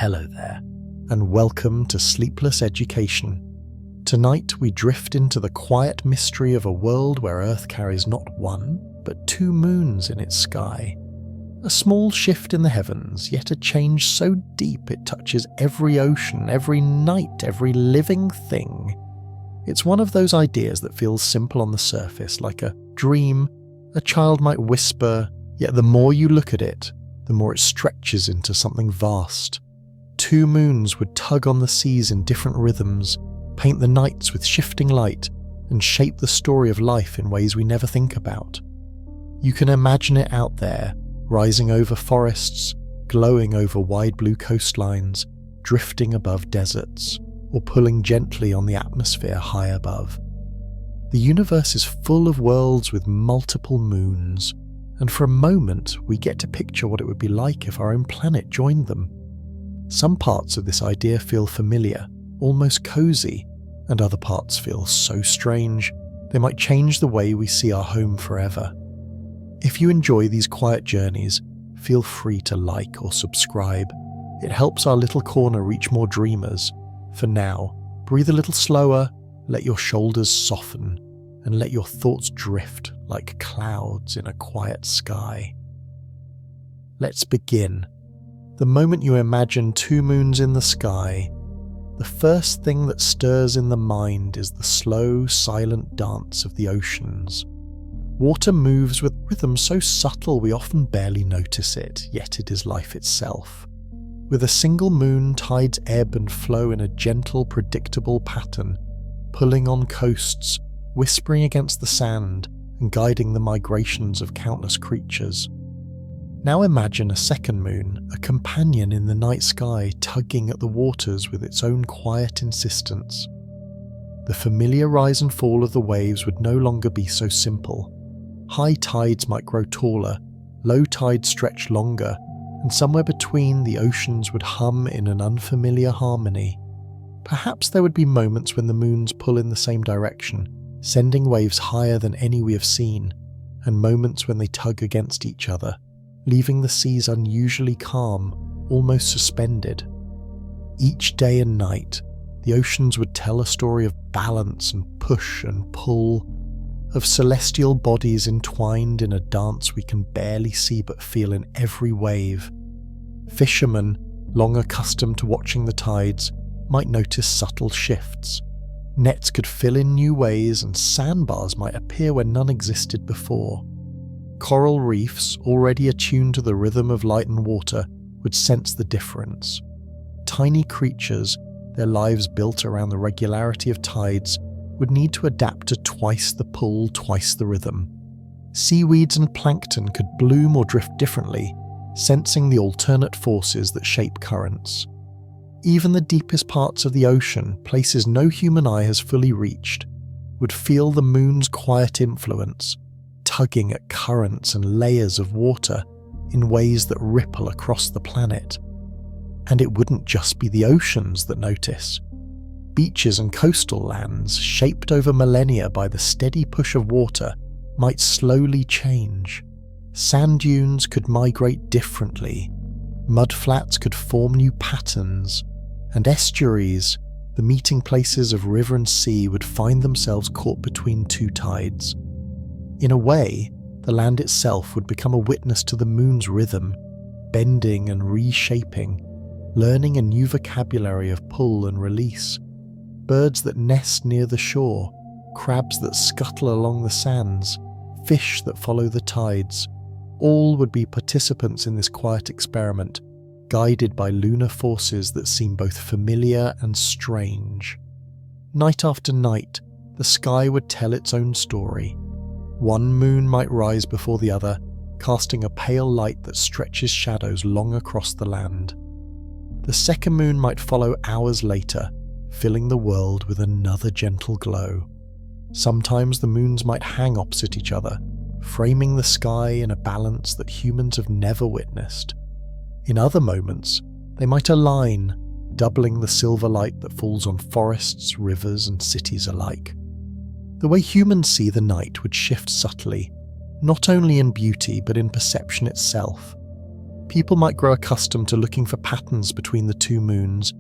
Hello there, and welcome to Sleepless Education. Tonight we drift into the quiet mystery of a world where Earth carries not one, but two moons in its sky. A small shift in the heavens, yet a change so deep it touches every ocean, every night, every living thing. It's one of those ideas that feels simple on the surface, like a dream a child might whisper, yet the more you look at it, the more it stretches into something vast. Two moons would tug on the seas in different rhythms, paint the nights with shifting light, and shape the story of life in ways we never think about. You can imagine it out there, rising over forests, glowing over wide blue coastlines, drifting above deserts, or pulling gently on the atmosphere high above. The universe is full of worlds with multiple moons, and for a moment we get to picture what it would be like if our own planet joined them. Some parts of this idea feel familiar, almost cozy, and other parts feel so strange they might change the way we see our home forever. If you enjoy these quiet journeys, feel free to like or subscribe. It helps our little corner reach more dreamers. For now, breathe a little slower, let your shoulders soften, and let your thoughts drift like clouds in a quiet sky. Let's begin. The moment you imagine two moons in the sky, the first thing that stirs in the mind is the slow, silent dance of the oceans. Water moves with rhythm so subtle we often barely notice it, yet it is life itself. With a single moon, tides ebb and flow in a gentle, predictable pattern, pulling on coasts, whispering against the sand, and guiding the migrations of countless creatures. Now imagine a second moon, a companion in the night sky, tugging at the waters with its own quiet insistence. The familiar rise and fall of the waves would no longer be so simple. High tides might grow taller, low tides stretch longer, and somewhere between the oceans would hum in an unfamiliar harmony. Perhaps there would be moments when the moons pull in the same direction, sending waves higher than any we have seen, and moments when they tug against each other, leaving the seas unusually calm, almost suspended. Each day and night, the oceans would tell a story of balance and push and pull, of celestial bodies entwined in a dance we can barely see but feel in every wave. Fishermen, long accustomed to watching the tides, might notice subtle shifts. Nets could fill in new ways and sandbars might appear where none existed before. Coral reefs, already attuned to the rhythm of light and water, would sense the difference. Tiny creatures, their lives built around the regularity of tides, would need to adapt to twice the pull, twice the rhythm. Seaweeds and plankton could bloom or drift differently, sensing the alternate forces that shape currents. Even the deepest parts of the ocean, places no human eye has fully reached, would feel the moon's quiet influence, tugging at currents and layers of water in ways that ripple across the planet. And it wouldn't just be the oceans that notice. Beaches and coastal lands, shaped over millennia by the steady push of water, might slowly change. Sand dunes could migrate differently. Mudflats could form new patterns. And estuaries, the meeting places of river and sea, would find themselves caught between two tides. In a way, the land itself would become a witness to the moon's rhythm, bending and reshaping, learning a new vocabulary of pull and release. Birds that nest near the shore, crabs that scuttle along the sands, fish that follow the tides, all would be participants in this quiet experiment, guided by lunar forces that seem both familiar and strange. Night after night, the sky would tell its own story. One moon might rise before the other, casting a pale light that stretches shadows long across the land. The second moon might follow hours later, filling the world with another gentle glow. Sometimes the moons might hang opposite each other, framing the sky in a balance that humans have never witnessed. In other moments, they might align, doubling the silver light that falls on forests, rivers, and cities alike. The way humans see the night would shift subtly, not only in beauty but in perception itself. People might grow accustomed to looking for patterns between the two moons,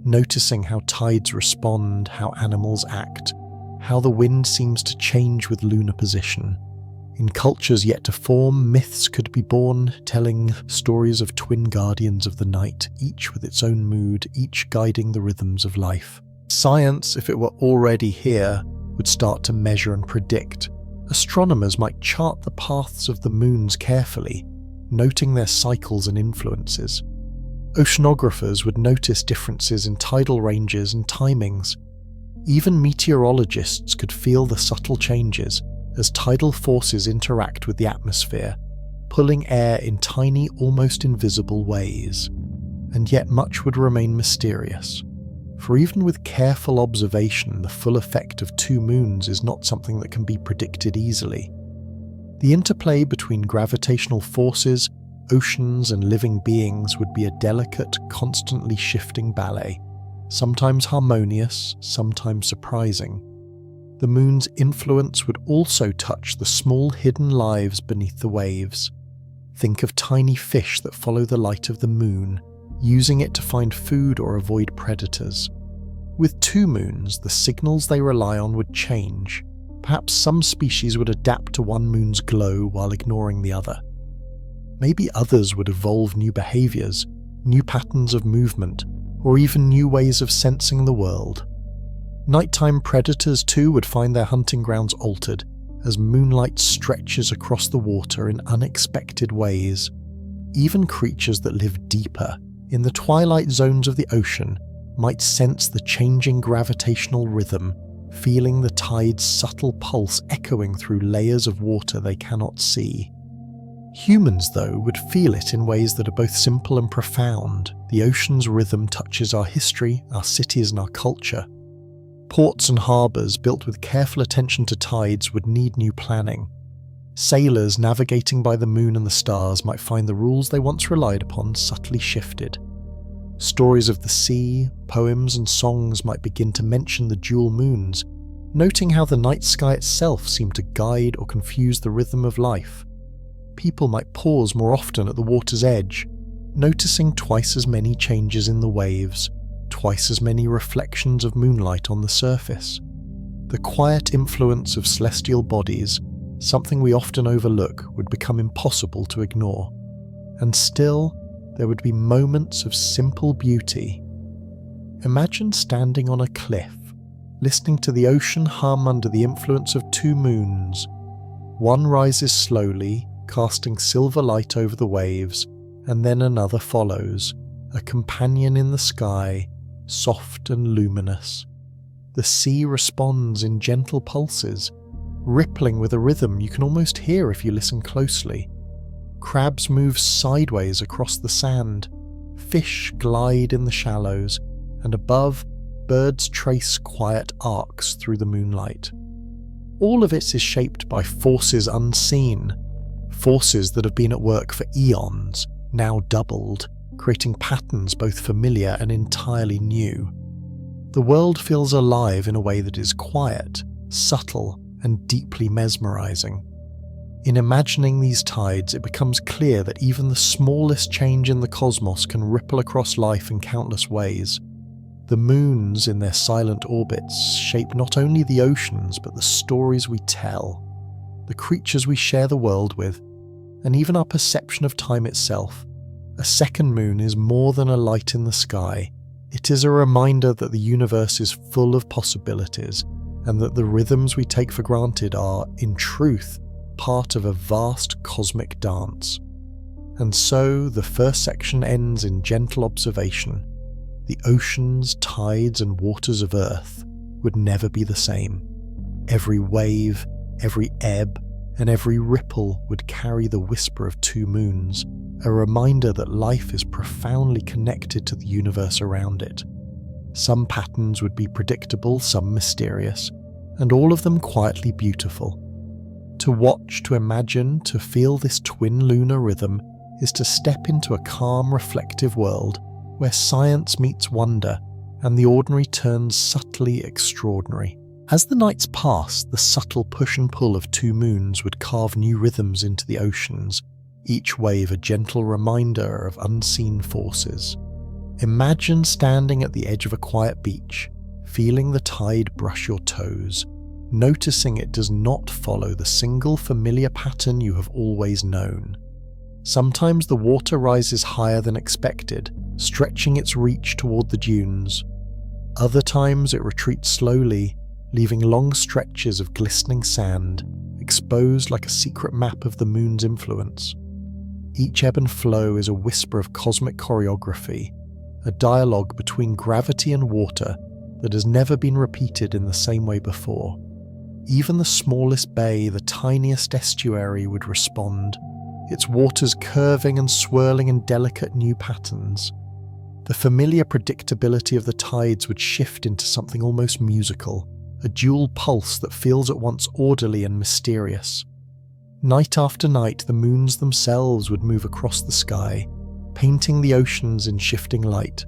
noticing how tides respond, how animals act, how the wind seems to change with lunar position. In cultures yet to form, myths could be born, telling stories of twin guardians of the night, each with its own mood, each guiding the rhythms of life. Science, if it were already here, would start to measure and predict. Astronomers might chart the paths of the moons carefully, noting their cycles and influences. Oceanographers would notice differences in tidal ranges and timings. Even meteorologists could feel the subtle changes as tidal forces interact with the atmosphere, pulling air in tiny, almost invisible ways. And yet much would remain mysterious. For even with careful observation, the full effect of two moons is not something that can be predicted easily. The interplay between gravitational forces, oceans, and living beings would be a delicate, constantly shifting ballet, sometimes harmonious, sometimes surprising. The moon's influence would also touch the small hidden lives beneath the waves. Think of tiny fish that follow the light of the moon, using it to find food or avoid predators. With two moons, the signals they rely on would change. Perhaps some species would adapt to one moon's glow while ignoring the other. Maybe others would evolve new behaviors, new patterns of movement, or even new ways of sensing the world. Nighttime predators too would find their hunting grounds altered as moonlight stretches across the water in unexpected ways. Even creatures that live deeper, in the twilight zones of the ocean, might sense the changing gravitational rhythm, feeling the tide's subtle pulse echoing through layers of water they cannot see. Humans, though, would feel it in ways that are both simple and profound. The ocean's rhythm touches our history, our cities, and our culture. Ports and harbours built with careful attention to tides would need new planning. Sailors navigating by the moon and the stars might find the rules they once relied upon subtly shifted. Stories of the sea, poems and songs might begin to mention the dual moons, noting how the night sky itself seemed to guide or confuse the rhythm of life. People might pause more often at the water's edge, noticing twice as many changes in the waves, twice as many reflections of moonlight on the surface. The quiet influence of celestial bodies, something we often overlook, would become impossible to ignore. And still, there would be moments of simple beauty. Imagine standing on a cliff, listening to the ocean hum under the influence of two moons. One rises slowly, casting silver light over the waves, and then another follows, a companion in the sky, soft and luminous. The sea responds in gentle pulses, rippling with a rhythm you can almost hear if you listen closely. Crabs move sideways across the sand, fish glide in the shallows, and above, birds trace quiet arcs through the moonlight. All of it is shaped by forces unseen, forces that have been at work for eons, now doubled, creating patterns both familiar and entirely new. The world feels alive in a way that is quiet, subtle, and deeply mesmerizing. In imagining these tides, it becomes clear that even the smallest change in the cosmos can ripple across life in countless ways. The moons, in their silent orbits, shape not only the oceans but the stories we tell, the creatures we share the world with, and even our perception of time itself. A second moon is more than a light in the sky. It is a reminder that the universe is full of possibilities, and that the rhythms we take for granted are, in truth, part of a vast cosmic dance. And so, the first section ends in gentle observation. The oceans, tides, and waters of Earth would never be the same. Every wave, every ebb, and every ripple would carry the whisper of two moons, a reminder that life is profoundly connected to the universe around it. Some patterns would be predictable, some mysterious, and all of them quietly beautiful. To watch, to imagine, to feel this twin lunar rhythm is to step into a calm, reflective world where science meets wonder and the ordinary turns subtly extraordinary. As the nights pass, the subtle push and pull of two moons would carve new rhythms into the oceans, each wave a gentle reminder of unseen forces. Imagine standing at the edge of a quiet beach, feeling the tide brush your toes, noticing it does not follow the single familiar pattern you have always known. Sometimes the water rises higher than expected, stretching its reach toward the dunes. Other times it retreats slowly, leaving long stretches of glistening sand, exposed like a secret map of the moon's influence. Each ebb and flow is a whisper of cosmic choreography, a dialogue between gravity and water that has never been repeated in the same way before. Even the smallest bay, the tiniest estuary, would respond, its waters curving and swirling in delicate new patterns. The familiar predictability of the tides would shift into something almost musical, a dual pulse that feels at once orderly and mysterious. Night after night, the moons themselves would move across the sky, painting the oceans in shifting light.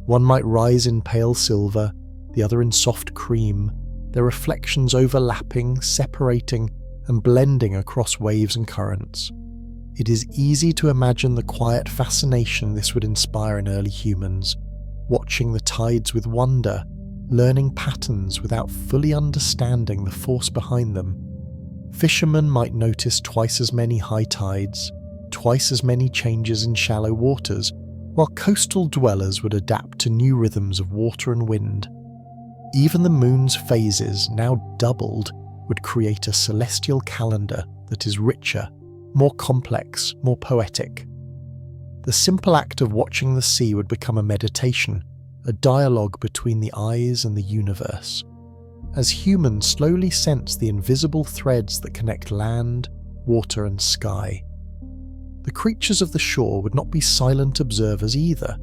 One might rise in pale silver, the other in soft cream, their reflections overlapping, separating, and blending across waves and currents. It is easy to imagine the quiet fascination this would inspire in early humans, watching the tides with wonder, learning patterns without fully understanding the force behind them. Fishermen might notice twice as many high tides, twice as many changes in shallow waters, while coastal dwellers would adapt to new rhythms of water and wind. Even the moon's phases, now doubled, would create a celestial calendar that is richer, more complex, more poetic. The simple act of watching the sea would become a meditation, a dialogue between the eyes and the universe. As humans slowly sense the invisible threads that connect land, water, and sky. The creatures of the shore would not be silent observers either.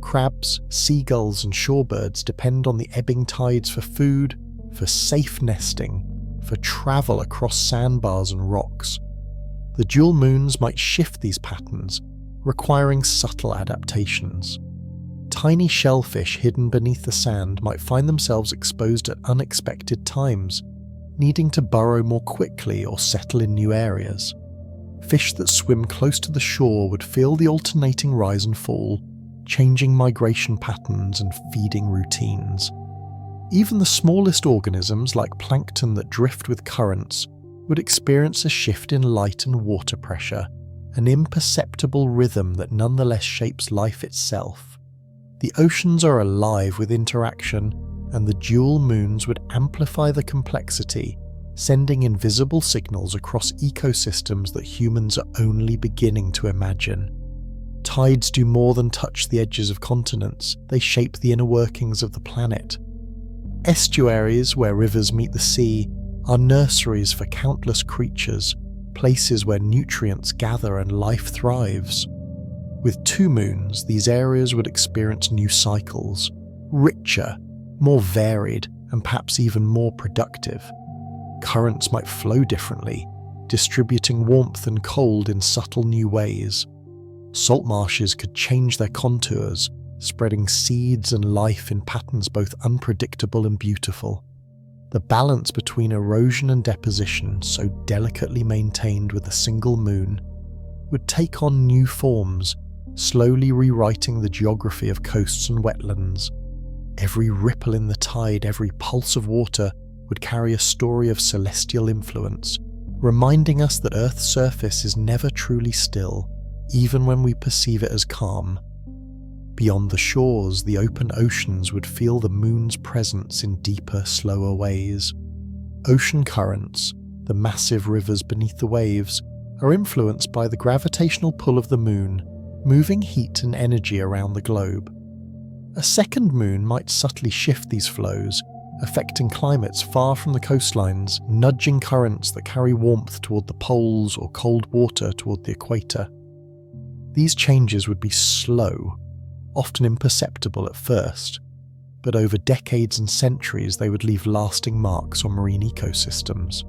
Crabs, seagulls, and shorebirds depend on the ebbing tides for food, for safe nesting, for travel across sandbars and rocks. The dual moons might shift these patterns, requiring subtle adaptations. Tiny shellfish hidden beneath the sand might find themselves exposed at unexpected times, needing to burrow more quickly or settle in new areas. Fish that swim close to the shore would feel the alternating rise and fall, changing migration patterns and feeding routines. Even the smallest organisms, like plankton that drift with currents, would experience a shift in light and water pressure, an imperceptible rhythm that nonetheless shapes life itself. The oceans are alive with interaction, and the dual moons would amplify the complexity, sending invisible signals across ecosystems that humans are only beginning to imagine. Tides do more than touch the edges of continents, they shape the inner workings of the planet. Estuaries, where rivers meet the sea, are nurseries for countless creatures, places where nutrients gather and life thrives. With two moons, these areas would experience new cycles, richer, more varied, and perhaps even more productive. Currents might flow differently, distributing warmth and cold in subtle new ways. Salt marshes could change their contours, spreading seeds and life in patterns both unpredictable and beautiful. The balance between erosion and deposition, so delicately maintained with a single moon, would take on new forms, slowly rewriting the geography of coasts and wetlands. Every ripple in the tide, every pulse of water, would carry a story of celestial influence, reminding us that Earth's surface is never truly still, even when we perceive it as calm. Beyond the shores, the open oceans would feel the moon's presence in deeper, slower ways. Ocean currents, the massive rivers beneath the waves, are influenced by the gravitational pull of the moon, moving heat and energy around the globe. A second moon might subtly shift these flows, affecting climates far from the coastlines, nudging currents that carry warmth toward the poles or cold water toward the equator. These changes would be slow, often imperceptible at first, but over decades and centuries they would leave lasting marks on marine ecosystems.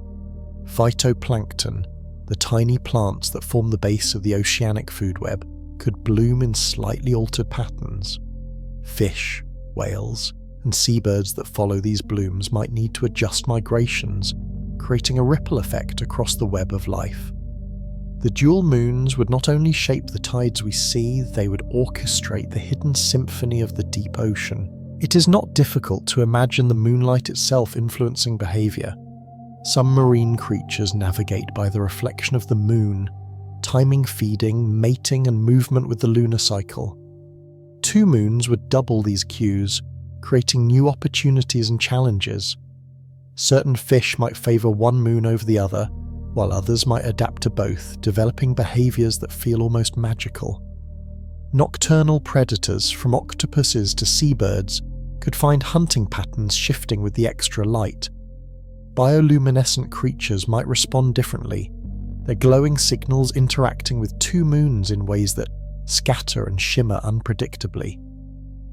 Phytoplankton, the tiny plants that form the base of the oceanic food web, could bloom in slightly altered patterns. Fish, whales, and seabirds that follow these blooms might need to adjust migrations, creating a ripple effect across the web of life. The dual moons would not only shape the tides we see, they would orchestrate the hidden symphony of the deep ocean. It is not difficult to imagine the moonlight itself influencing behaviour. Some marine creatures navigate by the reflection of the moon, timing feeding, mating and movement with the lunar cycle. Two moons would double these cues, creating new opportunities and challenges. Certain fish might favour one moon over the other, while others might adapt to both, developing behaviours that feel almost magical. Nocturnal predators, from octopuses to seabirds, could find hunting patterns shifting with the extra light. Bioluminescent creatures might respond differently, their glowing signals interacting with two moons in ways that scatter and shimmer unpredictably.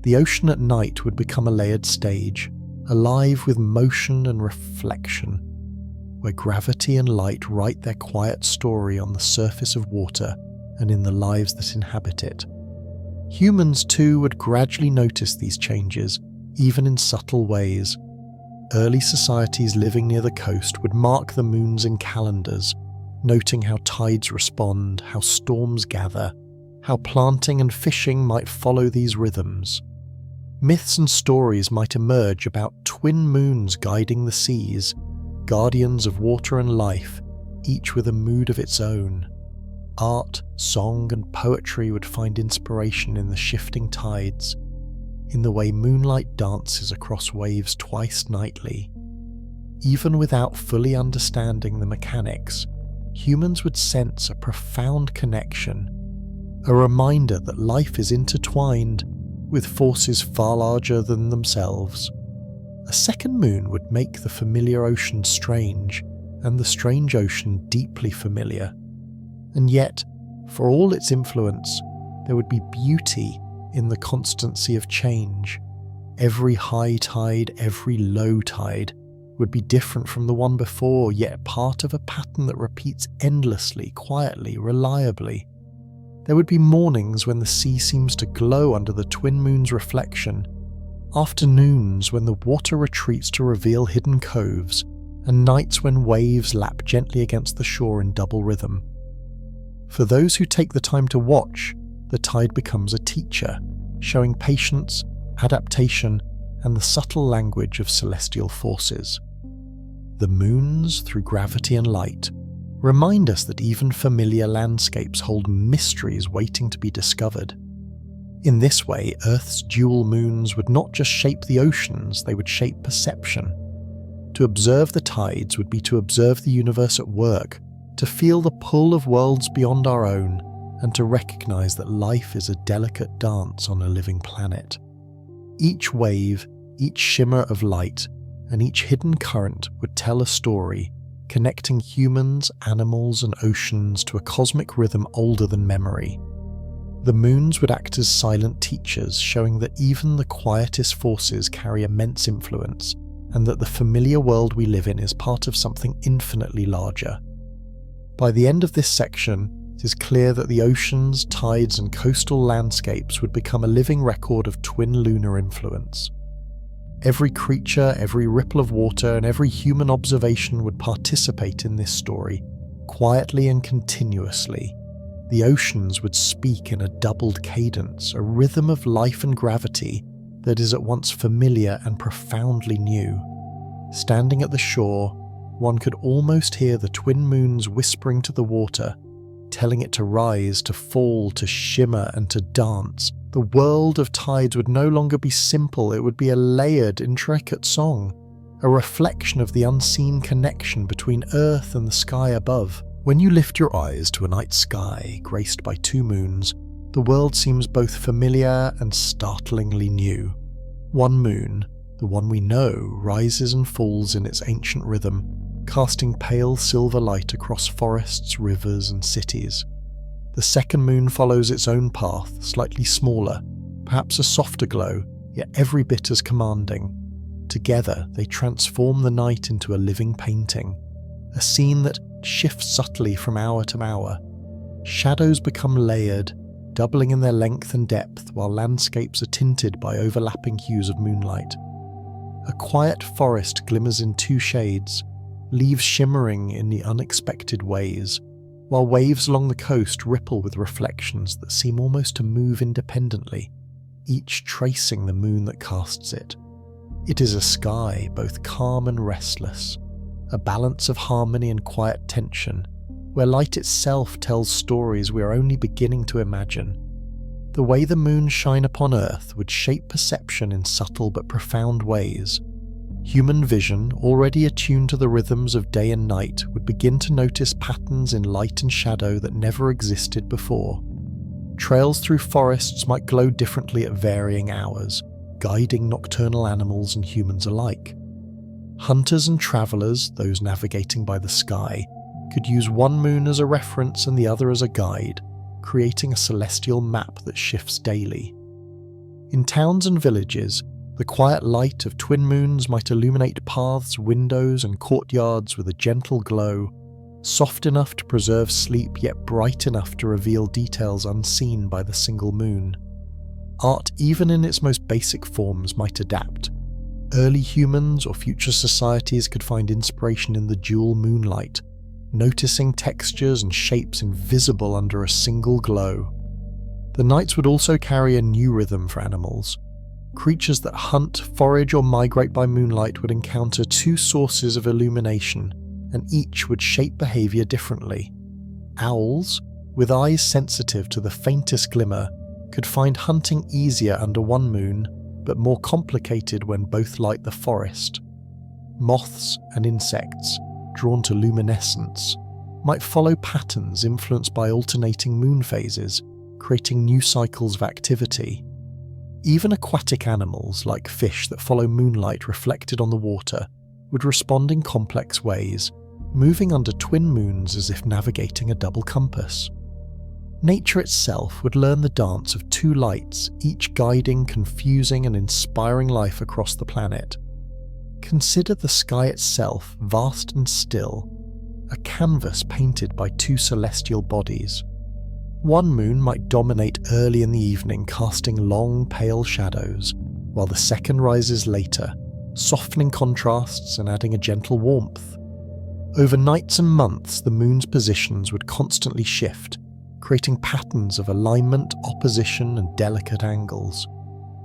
The ocean at night would become a layered stage, alive with motion and reflection, where gravity and light write their quiet story on the surface of water and in the lives that inhabit it. Humans too would gradually notice these changes, even in subtle ways. Early societies living near the coast would mark the moons in calendars, noting how tides respond, how storms gather, how planting and fishing might follow these rhythms. Myths and stories might emerge about twin moons guiding the seas, guardians of water and life, each with a mood of its own. Art, song and poetry would find inspiration in the shifting tides, in the way moonlight dances across waves twice nightly. Even without fully understanding the mechanics, humans would sense a profound connection, a reminder that life is intertwined with forces far larger than themselves. A second moon would make the familiar ocean strange, and the strange ocean deeply familiar. And yet, for all its influence, there would be beauty in the constancy of change. Every high tide, every low tide would be different from the one before, yet part of a pattern that repeats endlessly, quietly, reliably. There would be mornings when the sea seems to glow under the twin moon's reflection, afternoons when the water retreats to reveal hidden coves, and nights when waves lap gently against the shore in double rhythm. For those who take the time to watch, the tide becomes a teacher, showing patience, adaptation, and the subtle language of celestial forces. The moons, through gravity and light, remind us that even familiar landscapes hold mysteries waiting to be discovered. In this way, Earth's dual moons would not just shape the oceans, they would shape perception. To observe the tides would be to observe the universe at work, to feel the pull of worlds beyond our own, and to recognize that life is a delicate dance on a living planet. Each wave, each shimmer of light, and each hidden current would tell a story, connecting humans, animals, and oceans to a cosmic rhythm older than memory. The moons would act as silent teachers, showing that even the quietest forces carry immense influence, and that the familiar world we live in is part of something infinitely larger. By the end of this section, it is clear that the oceans, tides, and coastal landscapes would become a living record of twin lunar influence. Every creature, every ripple of water, and every human observation would participate in this story, quietly and continuously. The oceans would speak in a doubled cadence, a rhythm of life and gravity that is at once familiar and profoundly new. Standing at the shore, one could almost hear the twin moons whispering to the water, telling it to rise, to fall, to shimmer, and to dance. The world of tides would no longer be simple, it would be a layered, intricate song, a reflection of the unseen connection between Earth and the sky above. When you lift your eyes to a night sky graced by two moons, the world seems both familiar and startlingly new. One moon, the one we know, rises and falls in its ancient rhythm, casting pale silver light across forests, rivers, and cities. The second moon follows its own path, slightly smaller, perhaps a softer glow, yet every bit as commanding. Together, they transform the night into a living painting, a scene that shifts subtly from hour to hour. Shadows become layered, doubling in their length and depth, while landscapes are tinted by overlapping hues of moonlight. A quiet forest glimmers in two shades, leaves shimmering in the unexpected ways, while waves along the coast ripple with reflections that seem almost to move independently, each tracing the moon that casts it. It is a sky both calm and restless, a balance of harmony and quiet tension, where light itself tells stories we are only beginning to imagine. The way the moon shine upon Earth would shape perception in subtle but profound ways. Human vision, already attuned to the rhythms of day and night, would begin to notice patterns in light and shadow that never existed before. Trails through forests might glow differently at varying hours, guiding nocturnal animals and humans alike. Hunters and travellers, those navigating by the sky, could use one moon as a reference and the other as a guide, creating a celestial map that shifts daily. In towns and villages, the quiet light of twin moons might illuminate paths, windows, and courtyards with a gentle glow, soft enough to preserve sleep yet bright enough to reveal details unseen by the single moon. Art, even in its most basic forms, might adapt. Early humans or future societies could find inspiration in the dual moonlight, noticing textures and shapes invisible under a single glow. The nights would also carry a new rhythm for animals. Creatures that hunt, forage, or migrate by moonlight would encounter two sources of illumination, and each would shape behavior differently. Owls, with eyes sensitive to the faintest glimmer, could find hunting easier under one moon, but more complicated when both light the forest. Moths and insects, drawn to luminescence, might follow patterns influenced by alternating moon phases, creating new cycles of activity. Even aquatic animals, like fish that follow moonlight reflected on the water, would respond in complex ways, moving under twin moons as if navigating a double compass. Nature itself would learn the dance of two lights, each guiding, confusing, and inspiring life across the planet. Consider the sky itself, vast and still, a canvas painted by two celestial bodies. One moon might dominate early in the evening, casting long, pale shadows, while the second rises later, softening contrasts and adding a gentle warmth. Over nights and months, the moon's positions would constantly shift, creating patterns of alignment, opposition, and delicate angles.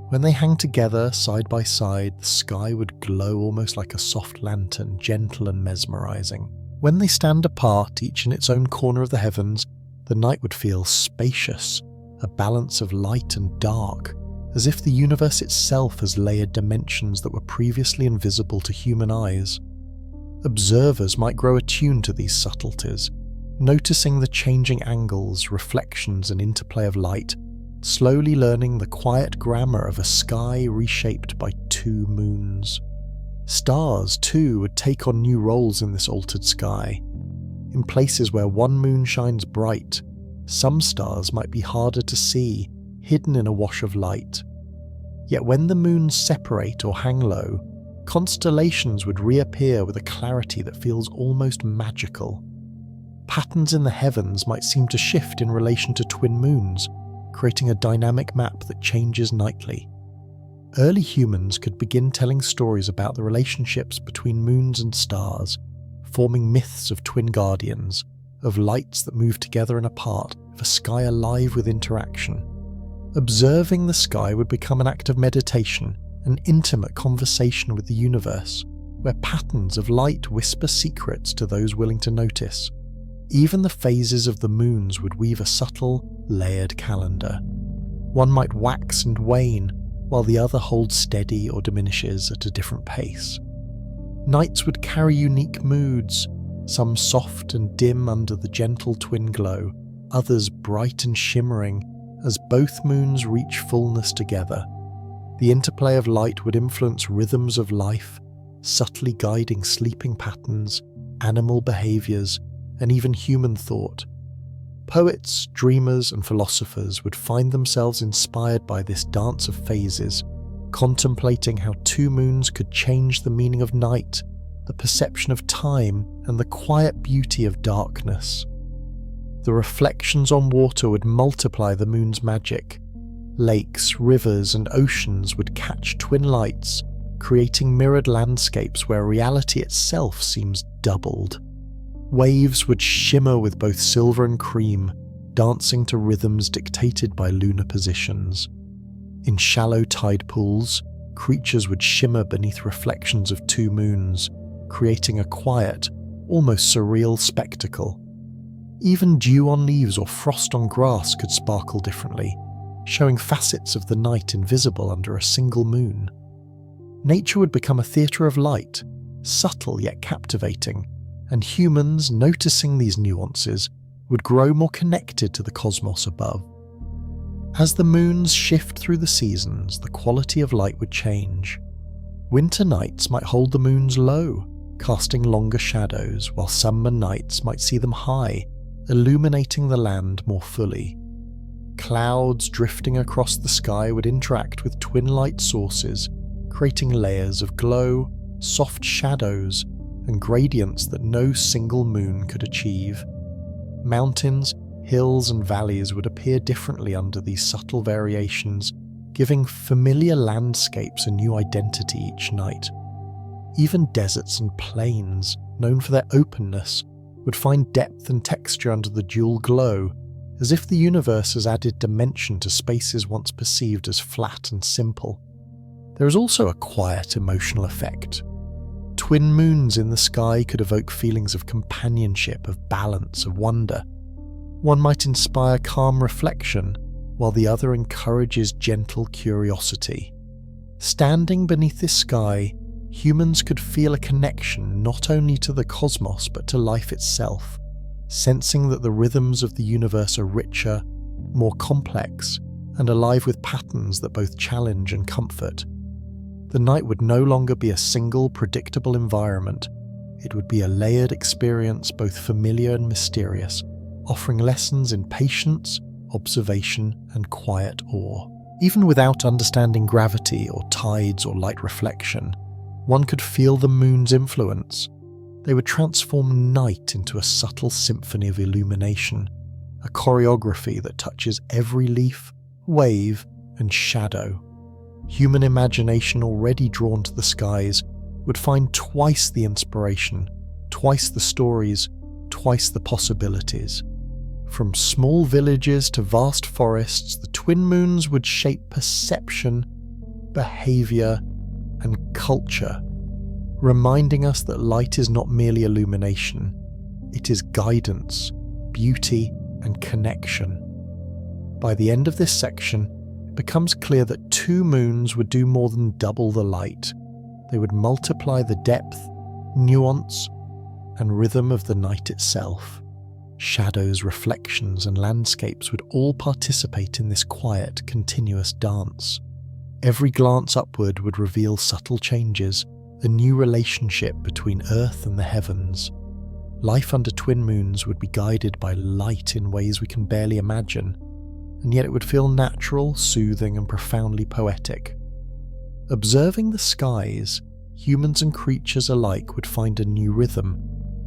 When they hang together, side by side, the sky would glow almost like a soft lantern, gentle and mesmerizing. When they stand apart, each in its own corner of the heavens, the night would feel spacious, a balance of light and dark, as if the universe itself has layered dimensions that were previously invisible to human eyes. Observers might grow attuned to these subtleties, noticing the changing angles, reflections, and interplay of light, slowly learning the quiet grammar of a sky reshaped by two moons. Stars, too, would take on new roles in this altered sky. In places where one moon shines bright, some stars might be harder to see, hidden in a wash of light. Yet when the moons separate or hang low, constellations would reappear with a clarity that feels almost magical. Patterns in the heavens might seem to shift in relation to twin moons, creating a dynamic map that changes nightly. Early humans could begin telling stories about the relationships between moons and stars, forming myths of twin guardians, of lights that move together and apart, of a sky alive with interaction. Observing the sky would become an act of meditation, an intimate conversation with the universe, where patterns of light whisper secrets to those willing to notice. Even the phases of the moons would weave a subtle, layered calendar. One might wax and wane, while the other holds steady or diminishes at a different pace. Nights would carry unique moods, some soft and dim under the gentle twin glow, others bright and shimmering as both moons reach fullness together. The interplay of light would influence rhythms of life, subtly guiding sleeping patterns, animal behaviors, and even human thought. Poets, dreamers, and philosophers would find themselves inspired by this dance of phases, contemplating how two moons could change the meaning of night, the perception of time, and the quiet beauty of darkness. The reflections on water would multiply the moon's magic. Lakes, rivers, and oceans would catch twin lights, creating mirrored landscapes where reality itself seems doubled. Waves would shimmer with both silver and cream, dancing to rhythms dictated by lunar positions. In shallow tide pools, creatures would shimmer beneath reflections of two moons, creating a quiet, almost surreal spectacle. Even dew on leaves or frost on grass could sparkle differently, showing facets of the night invisible under a single moon. Nature would become a theatre of light, subtle yet captivating, and humans, noticing these nuances, would grow more connected to the cosmos above. As the moons shift through the seasons, the quality of light would change. Winter nights might hold the moons low, casting longer shadows, while summer nights might see them high, illuminating the land more fully. Clouds drifting across the sky would interact with twin light sources, creating layers of glow, soft shadows, and gradients that no single moon could achieve. Mountains, hills, and valleys would appear differently under these subtle variations, giving familiar landscapes a new identity each night. Even deserts and plains, known for their openness, would find depth and texture under the dual glow, as if the universe has added dimension to spaces once perceived as flat and simple. There is also a quiet emotional effect. Twin moons in the sky could evoke feelings of companionship, of balance, of wonder. One might inspire calm reflection, while the other encourages gentle curiosity. Standing beneath this sky, humans could feel a connection not only to the cosmos but to life itself, sensing that the rhythms of the universe are richer, more complex, and alive with patterns that both challenge and comfort. The night would no longer be a single, predictable environment. It would be a layered experience, both familiar and mysterious, offering lessons in patience, observation, and quiet awe. Even without understanding gravity or tides or light reflection, one could feel the moon's influence. They would transform night into a subtle symphony of illumination, a choreography that touches every leaf, wave, and shadow. Human imagination, already drawn to the skies, would find twice the inspiration, twice the stories, twice the possibilities. From small villages to vast forests, the twin moons would shape perception, behavior, and culture, reminding us that light is not merely illumination, it is guidance, beauty, and connection. By the end of this section, it becomes clear that two moons would do more than double the light. They would multiply the depth, nuance, and rhythm of the night itself. Shadows, reflections, and landscapes would all participate in this quiet, continuous dance. Every glance upward would reveal subtle changes, a new relationship between Earth and the heavens. Life under twin moons would be guided by light in ways we can barely imagine, and yet it would feel natural, soothing, and profoundly poetic. Observing the skies, humans and creatures alike would find a new rhythm,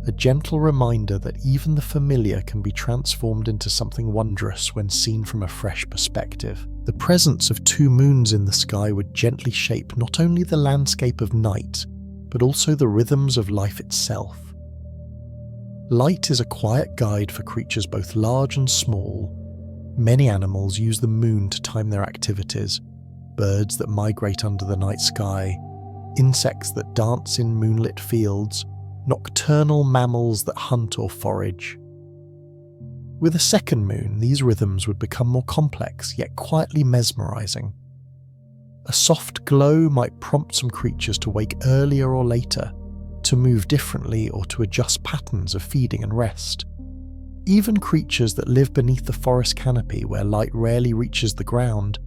a gentle reminder that even the familiar can be transformed into something wondrous when seen from a fresh perspective. The presence of two moons in the sky would gently shape not only the landscape of night, but also the rhythms of life itself. Light is a quiet guide for creatures both large and small. Many animals use the moon to time their activities: birds that migrate under the night sky, insects that dance in moonlit fields, nocturnal mammals that hunt or forage. With a second moon, these rhythms would become more complex, yet quietly mesmerizing. A soft glow might prompt some creatures to wake earlier or later, to move differently, or to adjust patterns of feeding and rest. Even creatures that live beneath the forest canopy, where light rarely reaches the ground,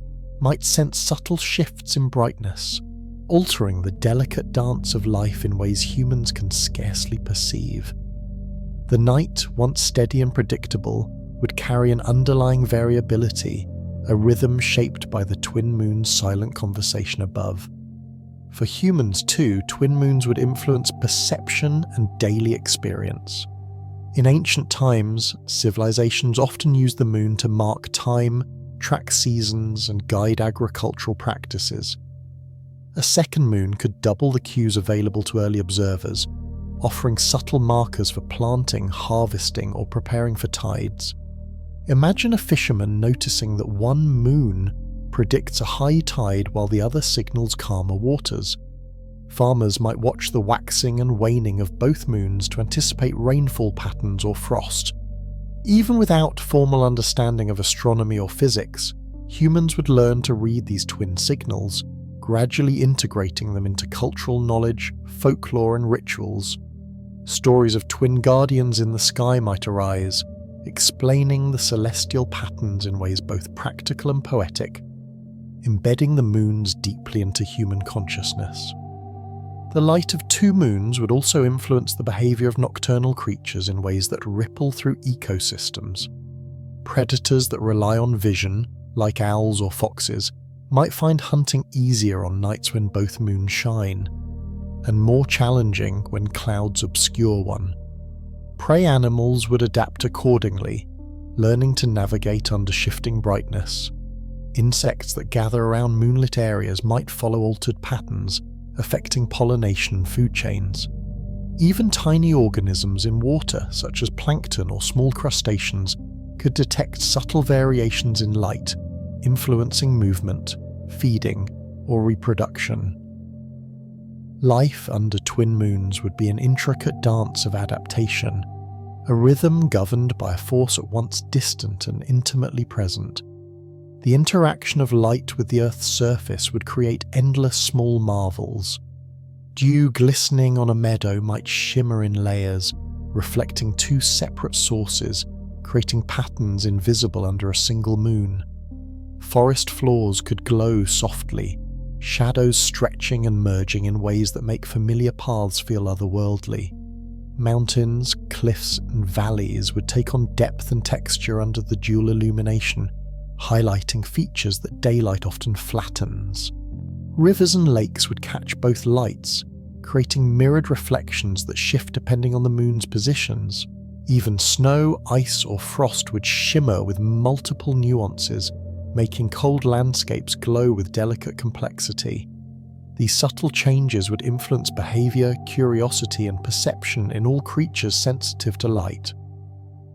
might sense subtle shifts in brightness, altering the delicate dance of life in ways humans can scarcely perceive. The night, once steady and predictable, would carry an underlying variability, a rhythm shaped by the twin moon's silent conversation above. For humans too, twin moons would influence perception and daily experience. In ancient times, civilizations often used the moon to mark time, track seasons, and guide agricultural practices. A second moon could double the cues available to early observers, offering subtle markers for planting, harvesting, or preparing for tides. Imagine a fisherman noticing that one moon predicts a high tide while the other signals calmer waters. Farmers might watch the waxing and waning of both moons to anticipate rainfall patterns or frost. Even without formal understanding of astronomy or physics, humans would learn to read these twin signals, gradually integrating them into cultural knowledge, folklore, and rituals. Stories of twin guardians in the sky might arise, explaining the celestial patterns in ways both practical and poetic, embedding the moons deeply into human consciousness. The light of two moons would also influence the behaviour of nocturnal creatures in ways that ripple through ecosystems. Predators that rely on vision, like owls or foxes, might find hunting easier on nights when both moons shine, and more challenging when clouds obscure one. Prey animals would adapt accordingly, learning to navigate under shifting brightness. Insects that gather around moonlit areas might follow altered patterns, affecting pollination and food chains. Even tiny organisms in water, such as plankton or small crustaceans, could detect subtle variations in light, influencing movement, feeding, or reproduction. Life under twin moons would be an intricate dance of adaptation, a rhythm governed by a force at once distant and intimately present. The interaction of light with the Earth's surface would create endless small marvels. Dew glistening on a meadow might shimmer in layers, reflecting two separate sources, creating patterns invisible under a single moon. Forest floors could glow softly, shadows stretching and merging in ways that make familiar paths feel otherworldly. Mountains, cliffs, and valleys would take on depth and texture under the dual illumination, highlighting features that daylight often flattens. Rivers and lakes would catch both lights, creating mirrored reflections that shift depending on the moon's positions. Even snow, ice, or frost would shimmer with multiple nuances, making cold landscapes glow with delicate complexity. These subtle changes would influence behaviour, curiosity, and perception in all creatures sensitive to light.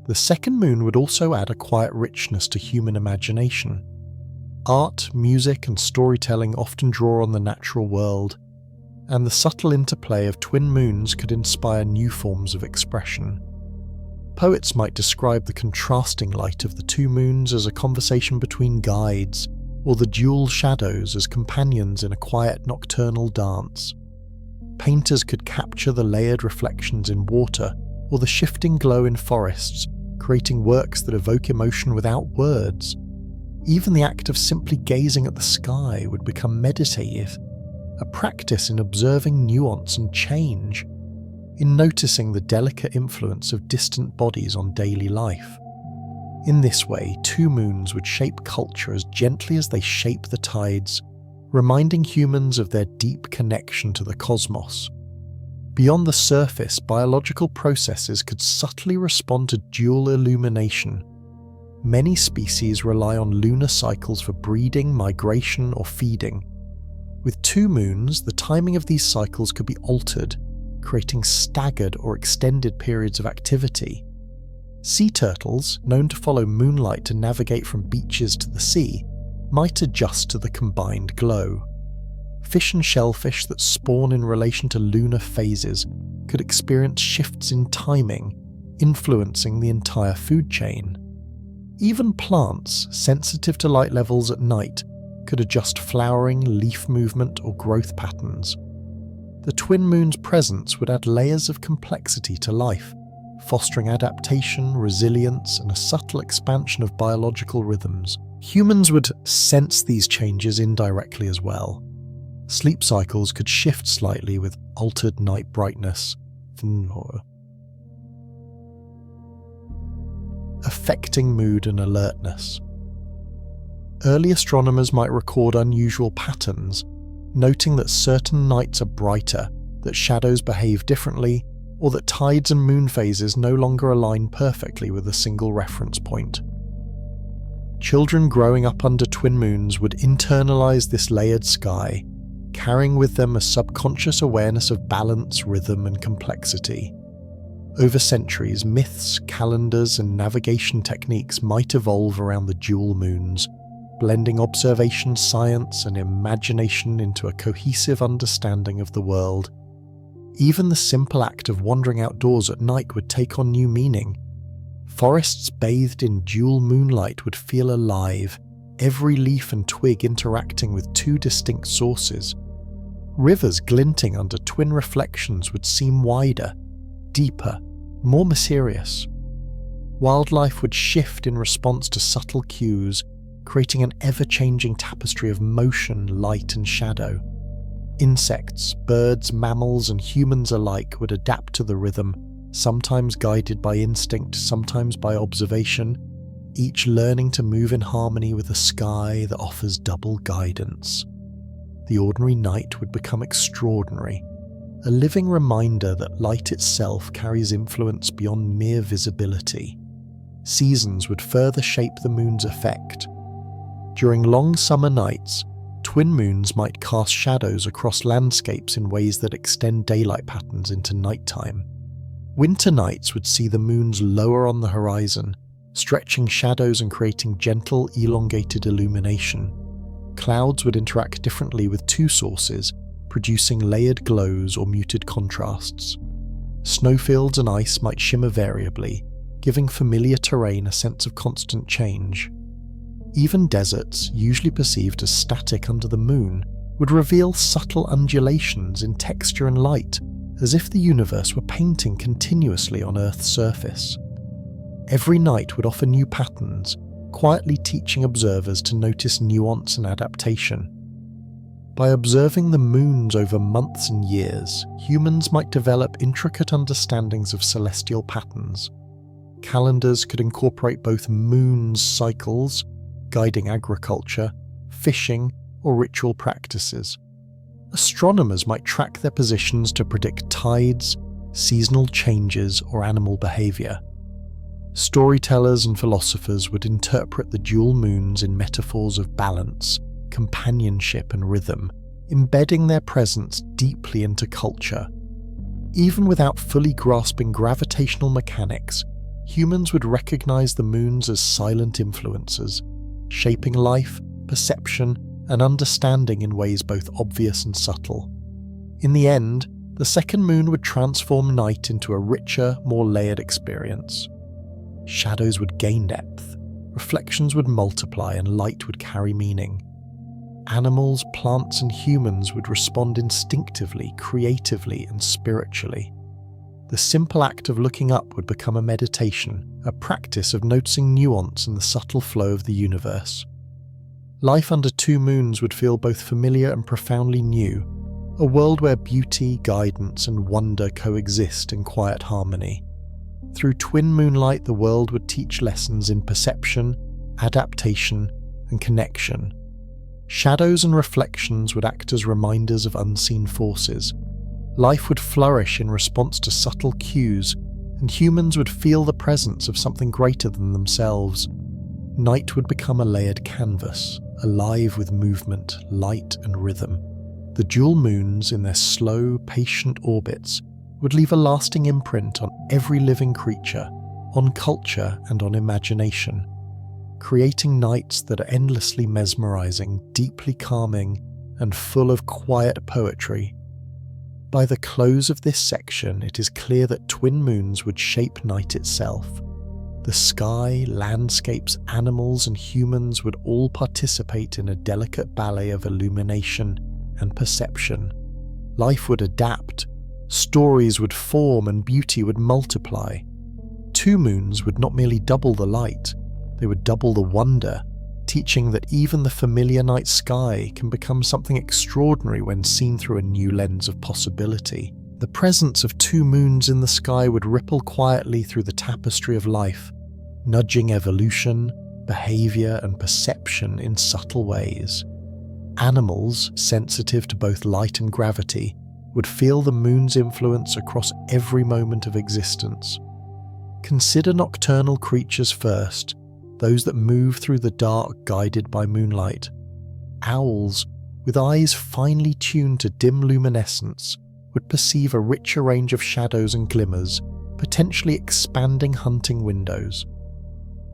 The second moon would also add a quiet richness to human imagination. Art, music, and storytelling often draw on the natural world, and the subtle interplay of twin moons could inspire new forms of expression. Poets might describe the contrasting light of the two moons as a conversation between guides, or the dual shadows as companions in a quiet nocturnal dance. Painters could capture the layered reflections in water, or the shifting glow in forests, creating works that evoke emotion without words. Even the act of simply gazing at the sky would become meditative, a practice in observing nuance and change, in noticing the delicate influence of distant bodies on daily life. In this way, two moons would shape culture as gently as they shape the tides, reminding humans of their deep connection to the cosmos. Beyond the surface, biological processes could subtly respond to dual illumination. Many species rely on lunar cycles for breeding, migration, or feeding. With two moons, the timing of these cycles could be altered, creating staggered or extended periods of activity. Sea turtles, known to follow moonlight to navigate from beaches to the sea, might adjust to the combined glow. Fish and shellfish that spawn in relation to lunar phases could experience shifts in timing, influencing the entire food chain. Even plants, sensitive to light levels at night, could adjust flowering, leaf movement, or growth patterns. The twin moon's presence would add layers of complexity to life, fostering adaptation, resilience, and a subtle expansion of biological rhythms. Humans would sense these changes indirectly as well. Sleep cycles could shift slightly with altered night brightness, affecting mood and alertness. Early astronomers might record unusual patterns, noting that certain nights are brighter, that shadows behave differently, or that tides and moon phases no longer align perfectly with a single reference point. Children growing up under twin moons would internalize this layered sky, carrying with them a subconscious awareness of balance, rhythm, and complexity. Over centuries, myths, calendars, and navigation techniques might evolve around the dual moons, blending observation, science, and imagination into a cohesive understanding of the world. Even the simple act of wandering outdoors at night would take on new meaning. Forests bathed in dual moonlight would feel alive, every leaf and twig interacting with two distinct sources. Rivers glinting under twin reflections would seem wider, deeper, more mysterious. Wildlife would shift in response to subtle cues, creating an ever-changing tapestry of motion, light, and shadow. Insects, birds, mammals, and humans alike would adapt to the rhythm, sometimes guided by instinct, sometimes by observation, each learning to move in harmony with a sky that offers double guidance. The ordinary night would become extraordinary, a living reminder that light itself carries influence beyond mere visibility. Seasons would further shape the moon's effect. During long summer nights, twin moons might cast shadows across landscapes in ways that extend daylight patterns into nighttime. Winter nights would see the moons lower on the horizon, stretching shadows and creating gentle, elongated illumination. Clouds would interact differently with two sources, producing layered glows or muted contrasts. Snowfields and ice might shimmer variably, giving familiar terrain a sense of constant change. Even deserts, usually perceived as static under the moon, would reveal subtle undulations in texture and light, as if the universe were painting continuously on Earth's surface. Every night would offer new patterns, quietly teaching observers to notice nuance and adaptation. By observing the moons over months and years, humans might develop intricate understandings of celestial patterns. Calendars could incorporate both moons' cycles, guiding agriculture, fishing, or ritual practices. Astronomers might track their positions to predict tides, seasonal changes, or animal behavior. Storytellers and philosophers would interpret the dual moons in metaphors of balance, companionship, and rhythm, embedding their presence deeply into culture. Even without fully grasping gravitational mechanics, humans would recognize the moons as silent influences, shaping life, perception, and understanding in ways both obvious and subtle. In the end, the second moon would transform night into a richer, more layered experience. Shadows would gain depth, reflections would multiply, and light would carry meaning. Animals, plants, and humans would respond instinctively, creatively, and spiritually. The simple act of looking up would become a meditation, a practice of noticing nuance in the subtle flow of the universe. Life under two moons would feel both familiar and profoundly new, a world where beauty, guidance, and wonder coexist in quiet harmony. Through twin moonlight, the world would teach lessons in perception, adaptation, and connection. Shadows and reflections would act as reminders of unseen forces. Life would flourish in response to subtle cues, and humans would feel the presence of something greater than themselves. Night would become a layered canvas, alive with movement, light, and rhythm. The dual moons, in their slow, patient orbits, would leave a lasting imprint on every living creature, on culture, and on imagination, creating nights that are endlessly mesmerizing, deeply calming, and full of quiet poetry. By the close of this section, it is clear that twin moons would shape night itself. The sky, landscapes, animals, and humans would all participate in a delicate ballet of illumination and perception. Life would adapt, stories would form, and beauty would multiply. Two moons would not merely double the light, they would double the wonder, teaching that even the familiar night sky can become something extraordinary when seen through a new lens of possibility. The presence of two moons in the sky would ripple quietly through the tapestry of life, nudging evolution, behavior, and perception in subtle ways. Animals, sensitive to both light and gravity, would feel the moon's influence across every moment of existence. Consider nocturnal creatures first, those that move through the dark guided by moonlight. Owls, with eyes finely tuned to dim luminescence, would perceive a richer range of shadows and glimmers, potentially expanding hunting windows.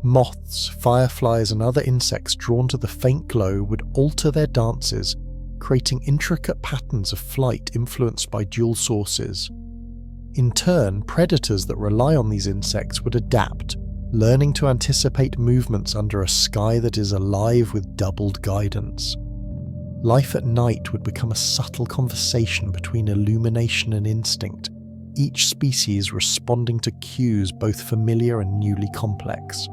Moths, fireflies, and other insects drawn to the faint glow would alter their dances, creating intricate patterns of flight influenced by dual sources. In turn, predators that rely on these insects would adapt, learning to anticipate movements under a sky that is alive with doubled guidance. Life at night would become a subtle conversation between illumination and instinct, each species responding to cues both familiar and newly complex.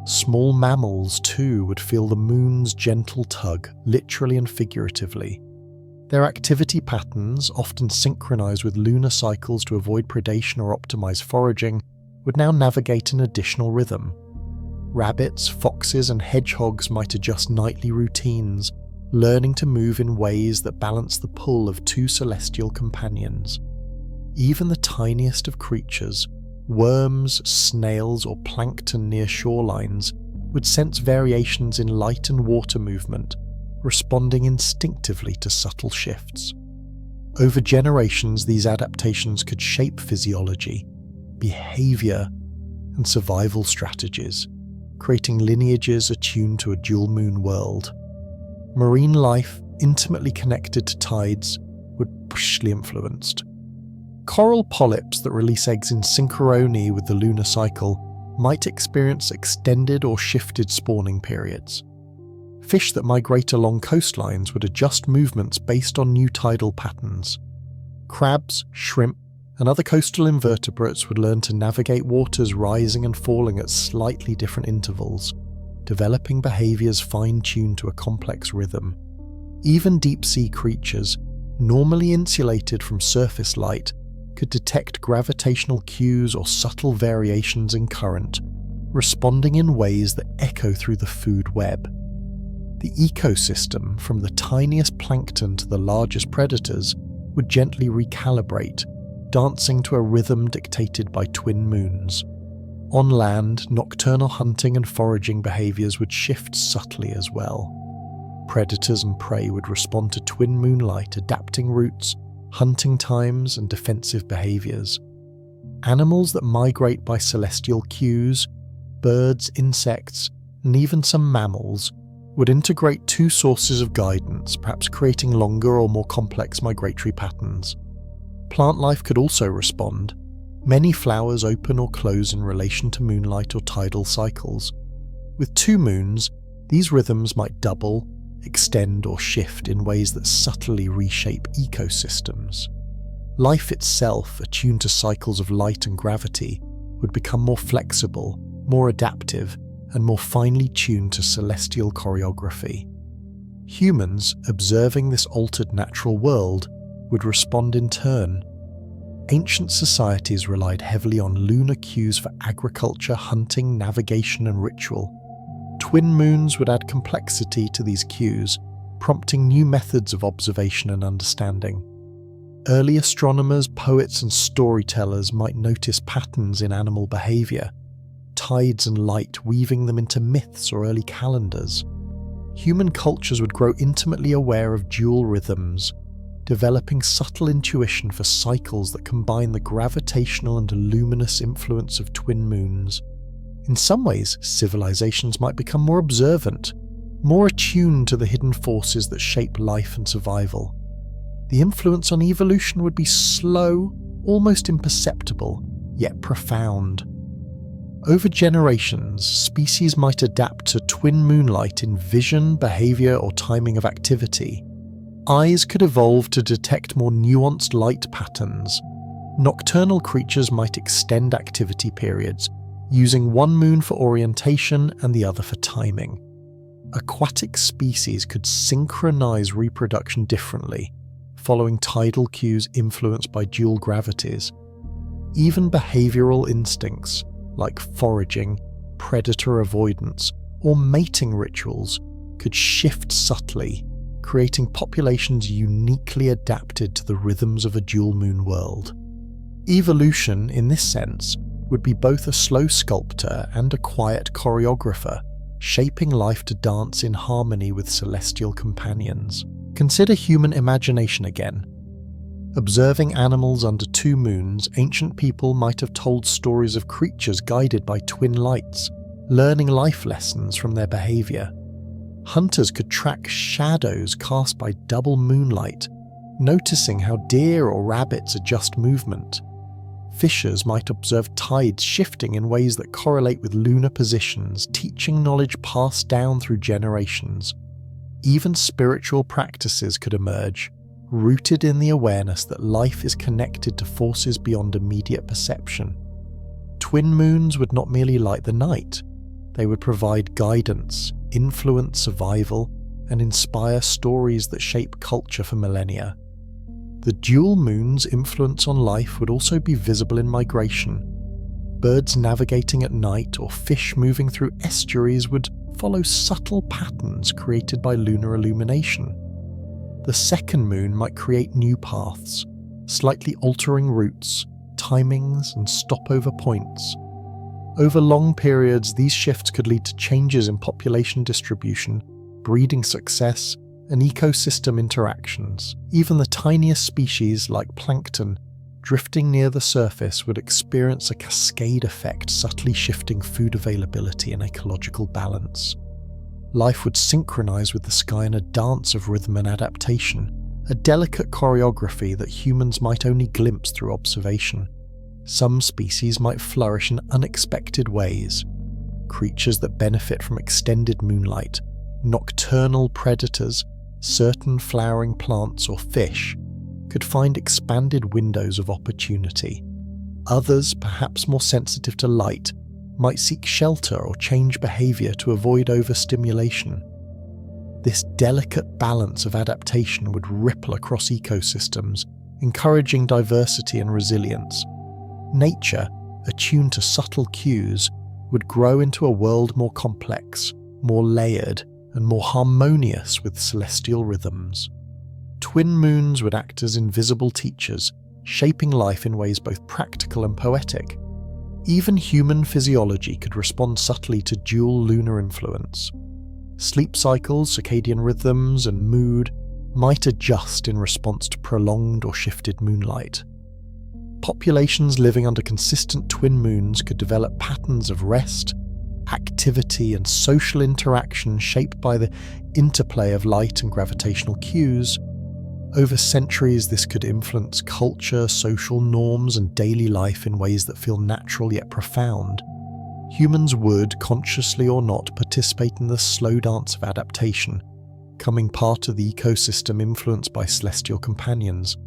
Small mammals, too, would feel the moon's gentle tug, literally and figuratively. Their activity patterns, often synchronized with lunar cycles to avoid predation or optimize foraging, would now navigate an additional rhythm. Rabbits, foxes, and hedgehogs might adjust nightly routines, learning to move in ways that balance the pull of two celestial companions. Even the tiniest of creatures, worms, snails, or plankton near shorelines, would sense variations in light and water movement, responding instinctively to subtle shifts. Over generations, these adaptations could shape physiology, behavior, and survival strategies, creating lineages attuned to a dual moon world. Marine life, intimately connected to tides, would be pushly influenced. Coral polyps that release eggs in synchrony with the lunar cycle might experience extended or shifted spawning periods. Fish that migrate along coastlines would adjust movements based on new tidal patterns. Crabs, shrimp, and other coastal invertebrates would learn to navigate waters rising and falling at slightly different intervals, developing behaviors fine-tuned to a complex rhythm. Even deep-sea creatures, normally insulated from surface light, could detect gravitational cues or subtle variations in current, responding in ways that echo through the food web. The ecosystem, from the tiniest plankton to the largest predators, would gently recalibrate, dancing to a rhythm dictated by twin moons. On land, nocturnal hunting and foraging behaviors would shift subtly as well. Predators and prey would respond to twin moonlight, adapting routes, hunting times, and defensive behaviors. Animals that migrate by celestial cues, birds, insects, and even some mammals, would integrate two sources of guidance, perhaps creating longer or more complex migratory patterns. Plant life could also respond. Many flowers open or close in relation to moonlight or tidal cycles. With two moons, these rhythms might double, extend, or shift in ways that subtly reshape ecosystems. Life itself, attuned to cycles of light and gravity, would become more flexible, more adaptive, and more finely tuned to celestial choreography. Humans, observing this altered natural world, would respond in turn. Ancient societies relied heavily on lunar cues for agriculture, hunting, navigation, and ritual. Twin moons would add complexity to these cues, prompting new methods of observation and understanding. Early astronomers, poets, and storytellers might notice patterns in animal behavior, tides and light weaving them into myths or early calendars. Human cultures would grow intimately aware of dual rhythms, developing subtle intuition for cycles that combine the gravitational and luminous influence of twin moons. In some ways, civilizations might become more observant, more attuned to the hidden forces that shape life and survival. The influence on evolution would be slow, almost imperceptible, yet profound. Over generations, species might adapt to twin moonlight in vision, behavior, or timing of activity. Eyes could evolve to detect more nuanced light patterns. Nocturnal creatures might extend activity periods, using one moon for orientation and the other for timing. Aquatic species could synchronize reproduction differently, following tidal cues influenced by dual gravities. Even behavioral instincts, like foraging, predator avoidance, or mating rituals, could shift subtly, creating populations uniquely adapted to the rhythms of a dual moon world. Evolution, in this sense, would be both a slow sculptor and a quiet choreographer, shaping life to dance in harmony with celestial companions. Consider human imagination again. Observing animals under two moons, ancient people might have told stories of creatures guided by twin lights, learning life lessons from their behavior. Hunters could track shadows cast by double moonlight, noticing how deer or rabbits adjust movement. Fishers might observe tides shifting in ways that correlate with lunar positions, teaching knowledge passed down through generations. Even spiritual practices could emerge, rooted in the awareness that life is connected to forces beyond immediate perception. Twin moons would not merely light the night, they would provide guidance, influence survival, and inspire stories that shape culture for millennia. The dual moon's influence on life would also be visible in migration. Birds navigating at night or fish moving through estuaries would follow subtle patterns created by lunar illumination. The second moon might create new paths, slightly altering routes, timings, and stopover points. Over long periods, these shifts could lead to changes in population distribution, breeding success, and ecosystem interactions. Even the tiniest species, like plankton, drifting near the surface would experience a cascade effect, subtly shifting food availability and ecological balance. Life would synchronize with the sky in a dance of rhythm and adaptation, a delicate choreography that humans might only glimpse through observation. Some species might flourish in unexpected ways. Creatures that benefit from extended moonlight, nocturnal predators, certain flowering plants or fish, could find expanded windows of opportunity. Others, perhaps more sensitive to light, might seek shelter or change behavior to avoid overstimulation. This delicate balance of adaptation would ripple across ecosystems, encouraging diversity and resilience. Nature, attuned to subtle cues, would grow into a world more complex, more layered, and more harmonious with celestial rhythms. Twin moons would act as invisible teachers, shaping life in ways both practical and poetic. Even human physiology could respond subtly to dual lunar influence. Sleep cycles, circadian rhythms, and mood might adjust in response to prolonged or shifted moonlight. Populations living under consistent twin moons could develop patterns of rest, activity, and social interaction shaped by the interplay of light and gravitational cues. Over centuries, this could influence culture, social norms, and daily life in ways that feel natural yet profound. Humans would, consciously or not, participate in the slow dance of adaptation, becoming part of the ecosystem influenced by celestial companions.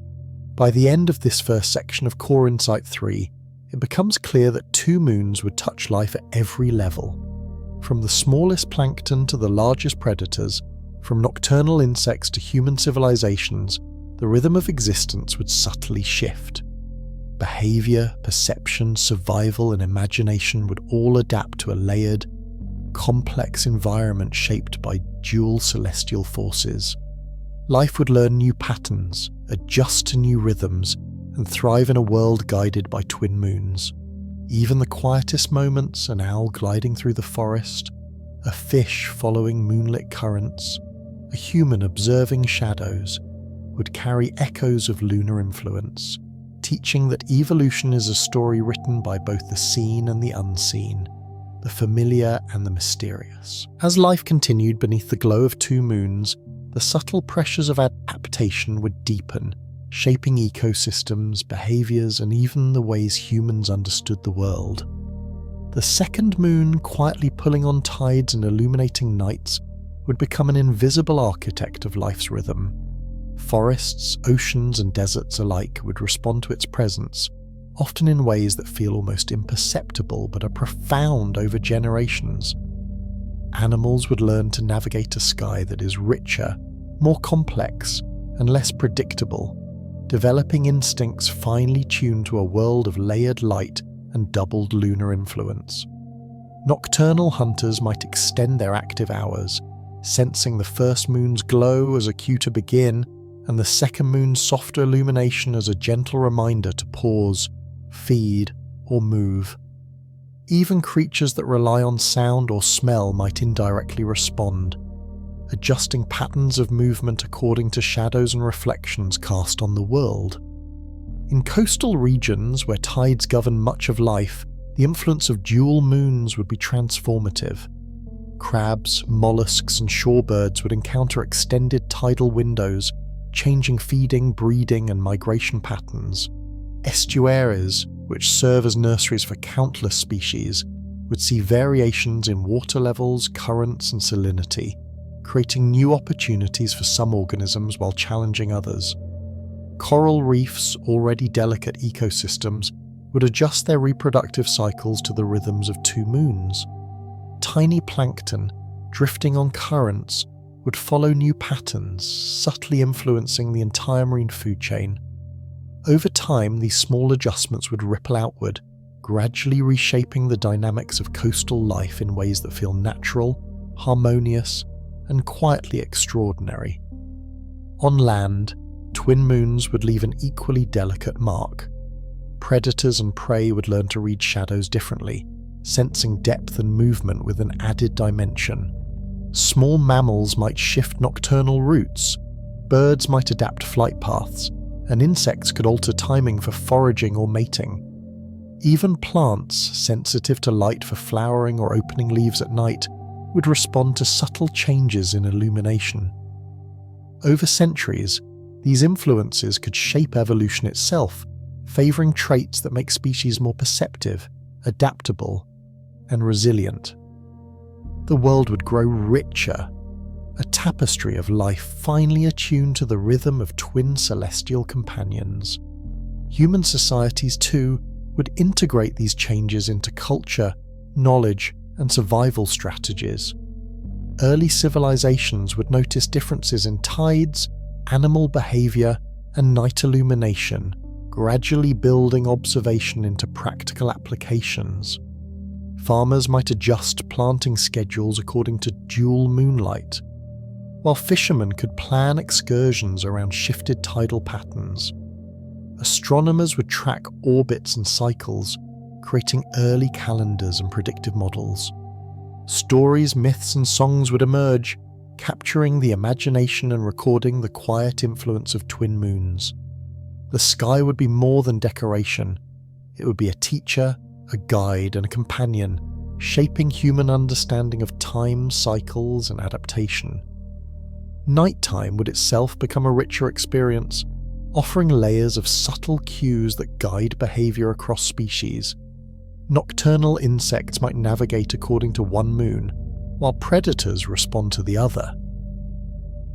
By the end of this first section of Core Insight 3, it becomes clear that two moons would touch life at every level. From the smallest plankton to the largest predators, from nocturnal insects to human civilizations, the rhythm of existence would subtly shift. Behavior, perception, survival, and imagination would all adapt to a layered, complex environment shaped by dual celestial forces. Life would learn new patterns, adjust to new rhythms, and thrive in a world guided by twin moons. Even the quietest moments, an owl gliding through the forest, a fish following moonlit currents, a human observing shadows, would carry echoes of lunar influence, teaching that evolution is a story written by both the seen and the unseen, the familiar and the mysterious. As life continued beneath the glow of two moons, the subtle pressures of adaptation would deepen, shaping ecosystems, behaviors, and even the ways humans understood the world. The second moon, quietly pulling on tides and illuminating nights, would become an invisible architect of life's rhythm. Forests, oceans, and deserts alike would respond to its presence, often in ways that feel almost imperceptible but are profound over generations. Animals would learn to navigate a sky that is richer, more complex, and less predictable, developing instincts finely tuned to a world of layered light and doubled lunar influence. Nocturnal hunters might extend their active hours, sensing the first moon's glow as a cue to begin, and the second moon's softer illumination as a gentle reminder to pause, feed, or move. Even creatures that rely on sound or smell might indirectly respond. adjusting patterns of movement according to shadows and reflections cast on the world. In coastal regions where tides govern much of life, the influence of dual moons would be transformative. Crabs, mollusks, and shorebirds would encounter extended tidal windows, changing feeding, breeding, and migration patterns. Estuaries, which serve as nurseries for countless species, would see variations in water levels, currents, and salinity, creating new opportunities for some organisms while challenging others. Coral reefs, already delicate ecosystems, would adjust their reproductive cycles to the rhythms of two moons. Tiny plankton, drifting on currents, would follow new patterns, subtly influencing the entire marine food chain. Over time, these small adjustments would ripple outward, gradually reshaping the dynamics of coastal life in ways that feel natural, harmonious, and quietly extraordinary. On land, twin moons would leave an equally delicate mark. Predators and prey would learn to read shadows differently, sensing depth and movement with an added dimension. Small mammals might shift nocturnal routes, birds might adapt flight paths, and insects could alter timing for foraging or mating. Even plants, sensitive to light for flowering or opening leaves at night, would respond to subtle changes in illumination. Over centuries, these influences could shape evolution itself, favouring traits that make species more perceptive, adaptable, and resilient. The world would grow richer, a tapestry of life finely attuned to the rhythm of twin celestial companions. Human societies, too, would integrate these changes into culture, knowledge, and survival strategies. Early civilizations would notice differences in tides, animal behaviour, and night illumination, gradually building observation into practical applications. Farmers might adjust planting schedules according to dual moonlight, while fishermen could plan excursions around shifted tidal patterns. Astronomers would track orbits and cycles, creating early calendars and predictive models. Stories, myths, and songs would emerge, capturing the imagination and recording the quiet influence of twin moons. The sky would be more than decoration. It would be a teacher, a guide, and a companion, shaping human understanding of time, cycles, and adaptation. Nighttime would itself become a richer experience, offering layers of subtle cues that guide behaviour across species. Nocturnal insects might navigate according to one moon, while predators respond to the other.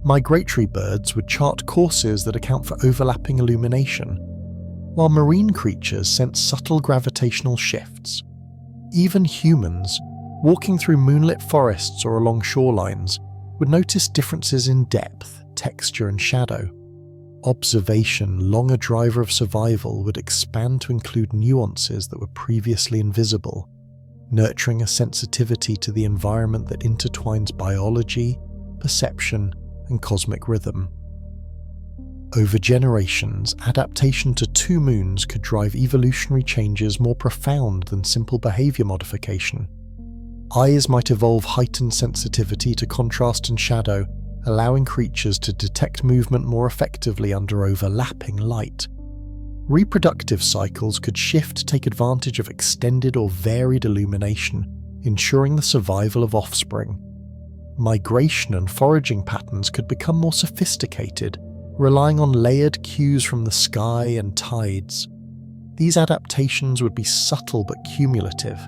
Migratory birds would chart courses that account for overlapping illumination, while marine creatures sense subtle gravitational shifts. Even humans, walking through moonlit forests or along shorelines, would notice differences in depth, texture, and shadow. Observation, long a driver of survival, would expand to include nuances that were previously invisible, nurturing a sensitivity to the environment that intertwines biology, perception, and cosmic rhythm. Over generations, adaptation to two moons could drive evolutionary changes more profound than simple behaviour modification. Eyes might evolve heightened sensitivity to contrast and shadow, allowing creatures to detect movement more effectively under overlapping light. Reproductive cycles could shift to take advantage of extended or varied illumination, ensuring the survival of offspring. Migration and foraging patterns could become more sophisticated, relying on layered cues from the sky and tides. These adaptations would be subtle but cumulative,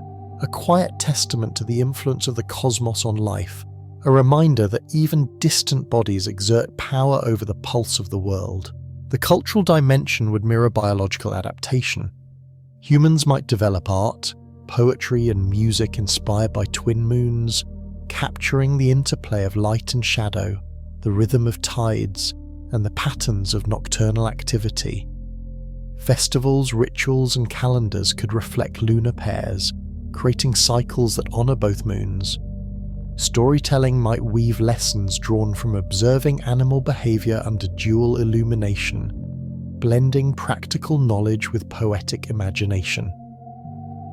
a quiet testament to the influence of the cosmos on life, a reminder that even distant bodies exert power over the pulse of the world. The cultural dimension would mirror biological adaptation. Humans might develop art, poetry, and music inspired by twin moons, capturing the interplay of light and shadow, the rhythm of tides, and the patterns of nocturnal activity. Festivals, rituals, and calendars could reflect lunar pairs, creating cycles that honour both moons. Storytelling might weave lessons drawn from observing animal behaviour under dual illumination, blending practical knowledge with poetic imagination.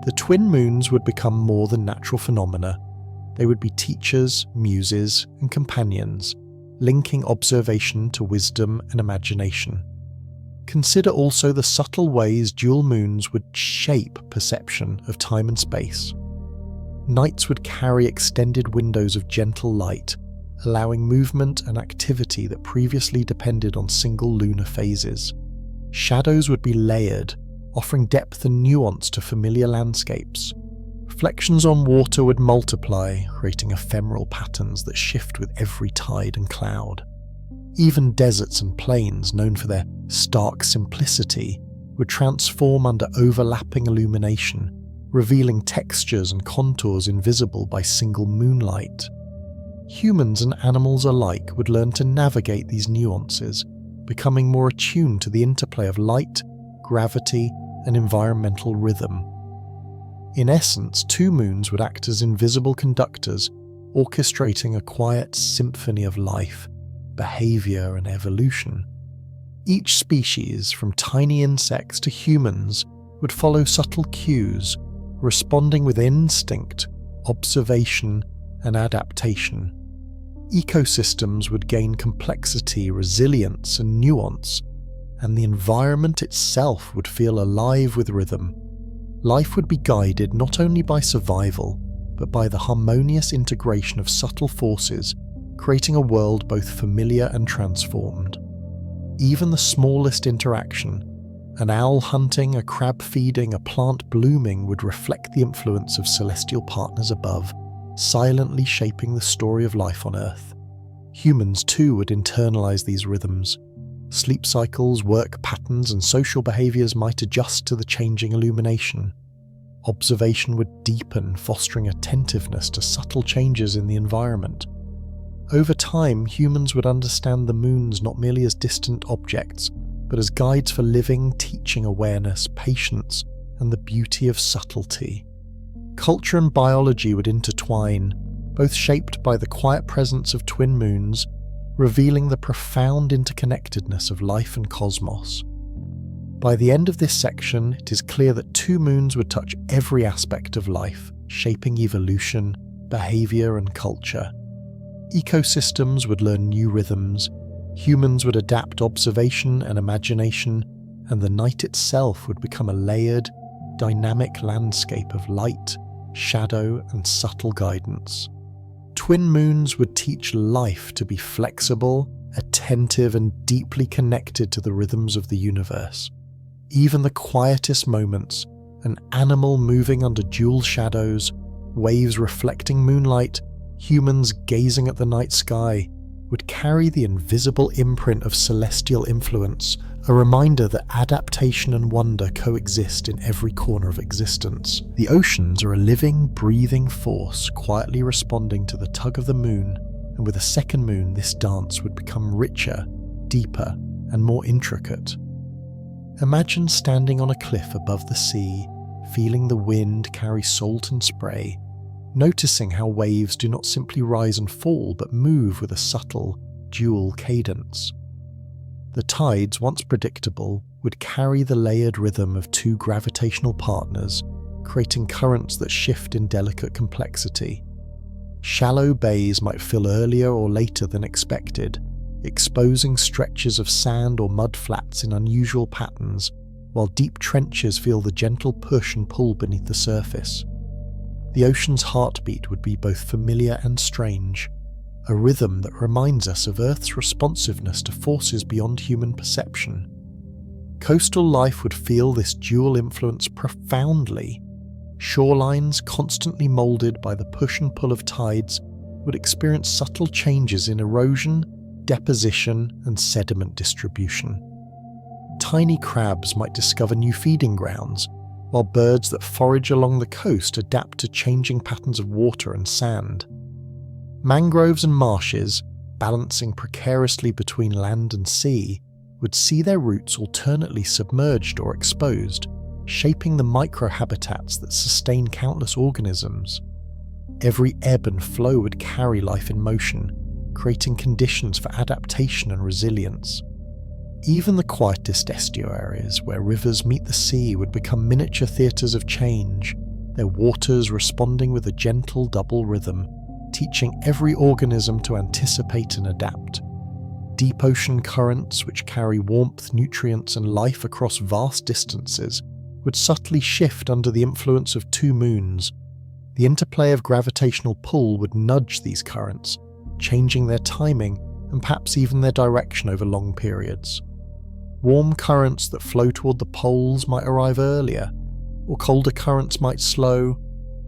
The twin moons would become more than natural phenomena. They would be teachers, muses, and companions, linking observation to wisdom and imagination. Consider also the subtle ways dual moons would shape perception of time and space. Nights would carry extended windows of gentle light, allowing movement and activity that previously depended on single lunar phases. Shadows would be layered, offering depth and nuance to familiar landscapes. Reflections on water would multiply, creating ephemeral patterns that shift with every tide and cloud. Even deserts and plains, known for their stark simplicity, would transform under overlapping illumination, revealing textures and contours invisible by single moonlight. Humans and animals alike would learn to navigate these nuances, becoming more attuned to the interplay of light, gravity, and environmental rhythm. In essence, two moons would act as invisible conductors, orchestrating a quiet symphony of life, behavior, and evolution. Each species, from tiny insects to humans, would follow subtle cues, responding with instinct, observation, and adaptation. Ecosystems would gain complexity, resilience, and nuance, and the environment itself would feel alive with rhythm. Life would be guided not only by survival, but by the harmonious integration of subtle forces, creating a world both familiar and transformed. Even the smallest interaction, an owl hunting, a crab feeding, a plant blooming, would reflect the influence of celestial partners above, silently shaping the story of life on Earth. Humans too would internalize these rhythms. Sleep cycles, work patterns, and social behaviors might adjust to the changing illumination. Observation would deepen, fostering attentiveness to subtle changes in the environment. Over time, humans would understand the moons not merely as distant objects, but as guides for living, teaching awareness, patience, and the beauty of subtlety. Culture and biology would intertwine, both shaped by the quiet presence of twin moons, revealing the profound interconnectedness of life and cosmos. By the end of this section, it is clear that two moons would touch every aspect of life, shaping evolution, behavior, and culture. Ecosystems would learn new rhythms, humans would adapt observation and imagination, and the night itself would become a layered, dynamic landscape of light, shadow, and subtle guidance. Twin moons would teach life to be flexible, attentive, and deeply connected to the rhythms of the universe. Even the quietest moments, an animal moving under dual shadows, waves reflecting moonlight, humans gazing at the night sky, would carry the invisible imprint of celestial influence, a reminder that adaptation and wonder coexist in every corner of existence. The oceans are a living, breathing force, quietly responding to the tug of the moon, and with a second moon this dance would become richer, deeper, and more intricate. Imagine standing on a cliff above the sea, feeling the wind carry salt and spray, noticing how waves do not simply rise and fall but move with a subtle, dual cadence. The tides, once predictable, would carry the layered rhythm of two gravitational partners, creating currents that shift in delicate complexity. Shallow bays might fill earlier or later than expected, exposing stretches of sand or mud flats in unusual patterns, while deep trenches feel the gentle push and pull beneath the surface. The ocean's heartbeat would be both familiar and strange, a rhythm that reminds us of Earth's responsiveness to forces beyond human perception. Coastal life would feel this dual influence profoundly. Shorelines, constantly moulded by the push and pull of tides, would experience subtle changes in erosion, deposition, and sediment distribution. Tiny crabs might discover new feeding grounds, while birds that forage along the coast adapt to changing patterns of water and sand. Mangroves and marshes, balancing precariously between land and sea, would see their roots alternately submerged or exposed, shaping the microhabitats that sustain countless organisms. Every ebb and flow would carry life in motion, creating conditions for adaptation and resilience. Even the quietest estuaries, where rivers meet the sea, would become miniature theatres of change, their waters responding with a gentle double rhythm, teaching every organism to anticipate and adapt. Deep ocean currents, which carry warmth, nutrients, and life across vast distances, would subtly shift under the influence of two moons. The interplay of gravitational pull would nudge these currents, changing their timing and perhaps even their direction over long periods. Warm currents that flow toward the poles might arrive earlier, or colder currents might slow,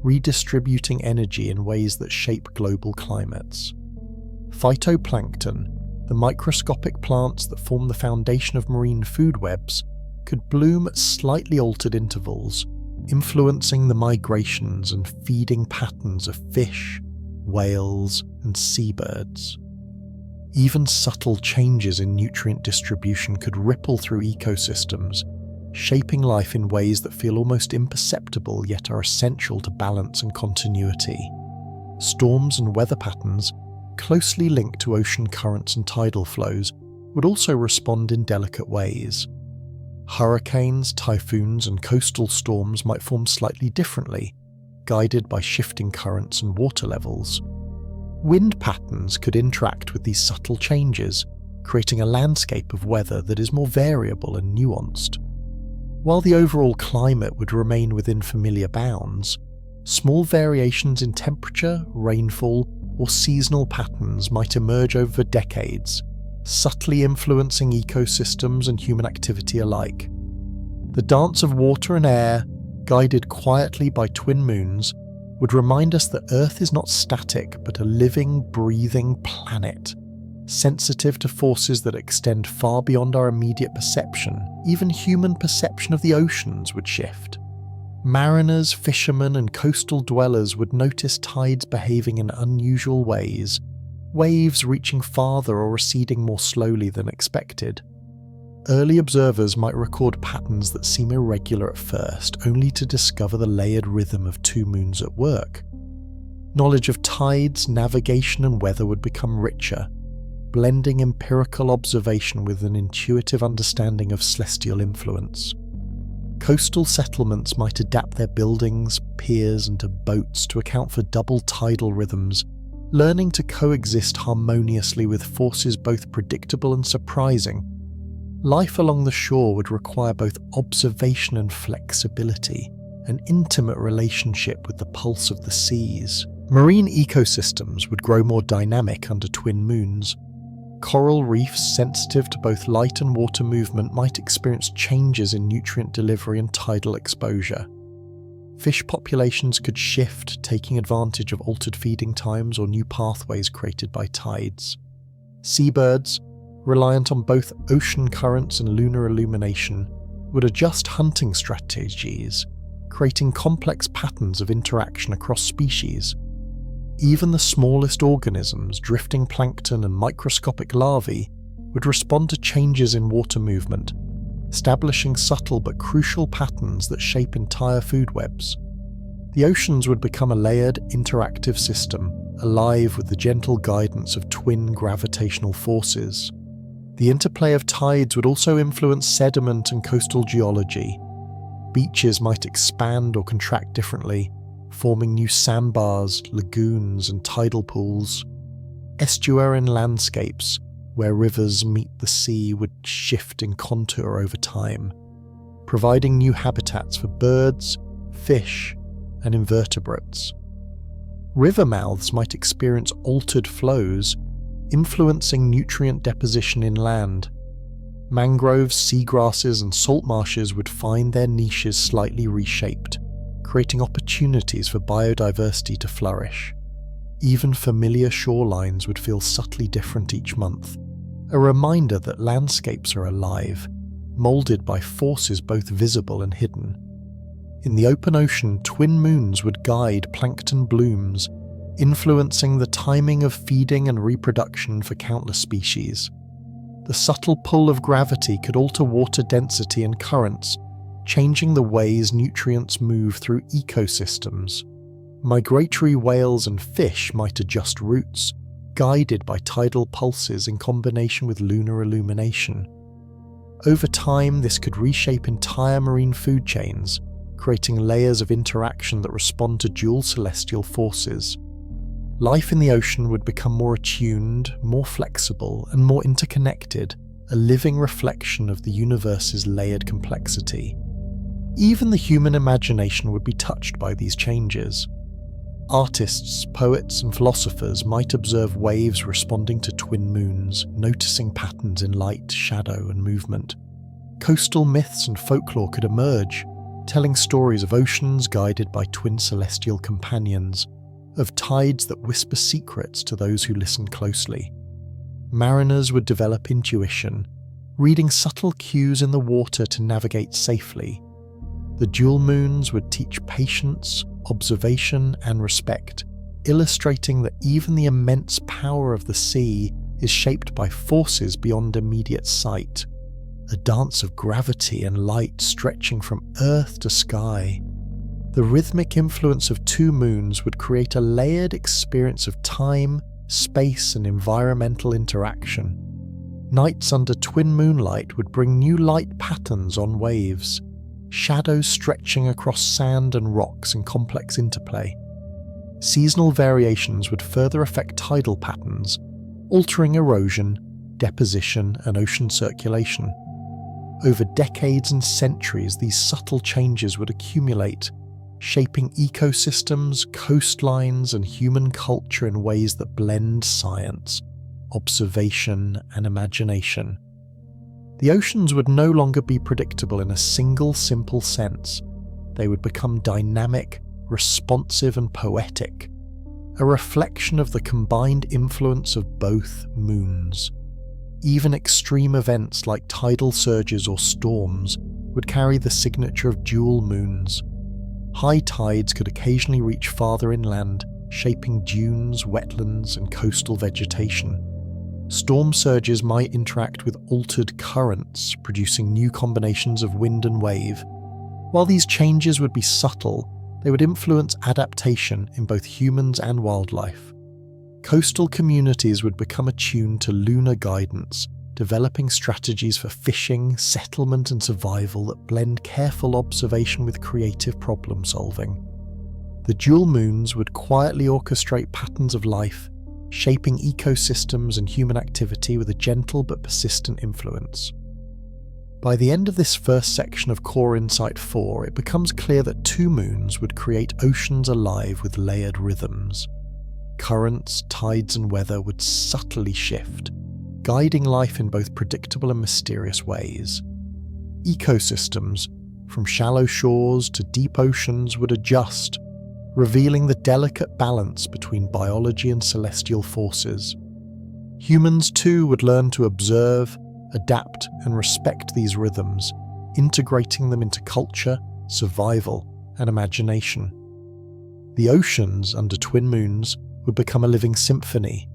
redistributing energy in ways that shape global climates. Phytoplankton, the microscopic plants that form the foundation of marine food webs, could bloom at slightly altered intervals, influencing the migrations and feeding patterns of fish, whales, and seabirds. Even subtle changes in nutrient distribution could ripple through ecosystems, shaping life in ways that feel almost imperceptible yet are essential to balance and continuity. Storms and weather patterns, closely linked to ocean currents and tidal flows, would also respond in delicate ways. Hurricanes, typhoons, and coastal storms might form slightly differently, guided by shifting currents and water levels. Wind patterns could interact with these subtle changes, creating a landscape of weather that is more variable and nuanced. While the overall climate would remain within familiar bounds, small variations in temperature, rainfall, or seasonal patterns might emerge over decades, subtly influencing ecosystems and human activity alike. The dance of water and air, guided quietly by twin moons, would remind us that Earth is not static but a living, breathing planet, sensitive to forces that extend far beyond our immediate perception. Even human perception of the oceans would shift. Mariners, fishermen, and coastal dwellers would notice tides behaving in unusual ways, waves reaching farther or receding more slowly than expected. Early observers might record patterns that seem irregular at first, only to discover the layered rhythm of two moons at work. Knowledge of tides, navigation, and weather would become richer, blending empirical observation with an intuitive understanding of celestial influence. Coastal settlements might adapt their buildings, piers, and boats to account for double tidal rhythms, learning to coexist harmoniously with forces both predictable and surprising. Life along the shore would require both observation and flexibility, an intimate relationship with the pulse of the seas. Marine ecosystems would grow more dynamic under twin moons. Coral reefs sensitive to both light and water movement might experience changes in nutrient delivery and tidal exposure. Fish populations could shift, taking advantage of altered feeding times or new pathways created by tides. Seabirds, reliant on both ocean currents and lunar illumination, would adjust hunting strategies, creating complex patterns of interaction across species. Even the smallest organisms, drifting plankton and microscopic larvae, would respond to changes in water movement, establishing subtle but crucial patterns that shape entire food webs. The oceans would become a layered, interactive system, alive with the gentle guidance of twin gravitational forces. The interplay of tides would also influence sediment and coastal geology. Beaches might expand or contract differently, forming new sandbars, lagoons, and tidal pools. Estuarine landscapes, where rivers meet the sea, would shift in contour over time, providing new habitats for birds, fish, and invertebrates. River mouths might experience altered flows, influencing nutrient deposition inland. Mangroves, seagrasses, and salt marshes would find their niches slightly reshaped, creating opportunities for biodiversity to flourish. Even familiar shorelines would feel subtly different each month, a reminder that landscapes are alive, molded by forces both visible and hidden. In the open ocean, twin moons would guide plankton blooms, influencing the timing of feeding and reproduction for countless species. The subtle pull of gravity could alter water density and currents, changing the ways nutrients move through ecosystems. Migratory whales and fish might adjust routes, guided by tidal pulses in combination with lunar illumination. Over time, this could reshape entire marine food chains, creating layers of interaction that respond to dual celestial forces. Life in the ocean would become more attuned, more flexible, and more interconnected, a living reflection of the universe's layered complexity. Even the human imagination would be touched by these changes. Artists, poets, and philosophers might observe waves responding to twin moons, noticing patterns in light, shadow, and movement. Coastal myths and folklore could emerge, telling stories of oceans guided by twin celestial companions, of tides that whisper secrets to those who listen closely. Mariners would develop intuition, reading subtle cues in the water to navigate safely. The dual moons would teach patience, observation, and respect, illustrating that even the immense power of the sea is shaped by forces beyond immediate sight, a dance of gravity and light stretching from earth to sky. The rhythmic influence of two moons would create a layered experience of time, space, and environmental interaction. Nights under twin moonlight would bring new light patterns on waves, shadows stretching across sand and rocks in complex interplay. Seasonal variations would further affect tidal patterns, altering erosion, deposition, and ocean circulation. Over decades and centuries, these subtle changes would accumulate, shaping ecosystems, coastlines, and human culture in ways that blend science, observation, and imagination. The oceans would no longer be predictable in a single simple sense. They would become dynamic, responsive, and poetic, a reflection of the combined influence of both moons. Even extreme events like tidal surges or storms would carry the signature of dual moons. High tides could occasionally reach farther inland, shaping dunes, wetlands, and coastal vegetation. Storm surges might interact with altered currents, producing new combinations of wind and wave. While these changes would be subtle, they would influence adaptation in both humans and wildlife. Coastal communities would become attuned to lunar guidance, developing strategies for fishing, settlement, and survival that blend careful observation with creative problem solving. The dual moons would quietly orchestrate patterns of life, shaping ecosystems and human activity with a gentle but persistent influence. By the end of this first section of Core Insight 4, it becomes clear that two moons would create oceans alive with layered rhythms. Currents, tides, and weather would subtly shift, guiding life in both predictable and mysterious ways. Ecosystems, from shallow shores to deep oceans, would adjust, revealing the delicate balance between biology and celestial forces. Humans too would learn to observe, adapt, and respect these rhythms, integrating them into culture, survival, and imagination. The oceans under twin moons would become a living symphony,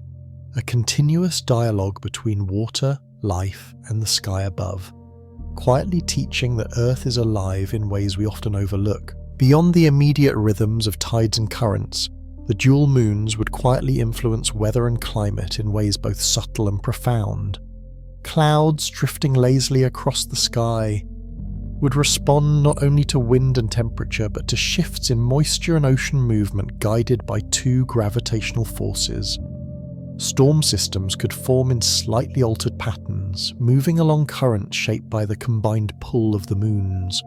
a continuous dialogue between water, life, and the sky above, quietly teaching that Earth is alive in ways we often overlook. Beyond the immediate rhythms of tides and currents, the dual moons would quietly influence weather and climate in ways both subtle and profound. Clouds drifting lazily across the sky would respond not only to wind and temperature, but to shifts in moisture and ocean movement guided by two gravitational forces. Storm systems could form in slightly altered patterns, moving along currents shaped by the combined pull of the moons.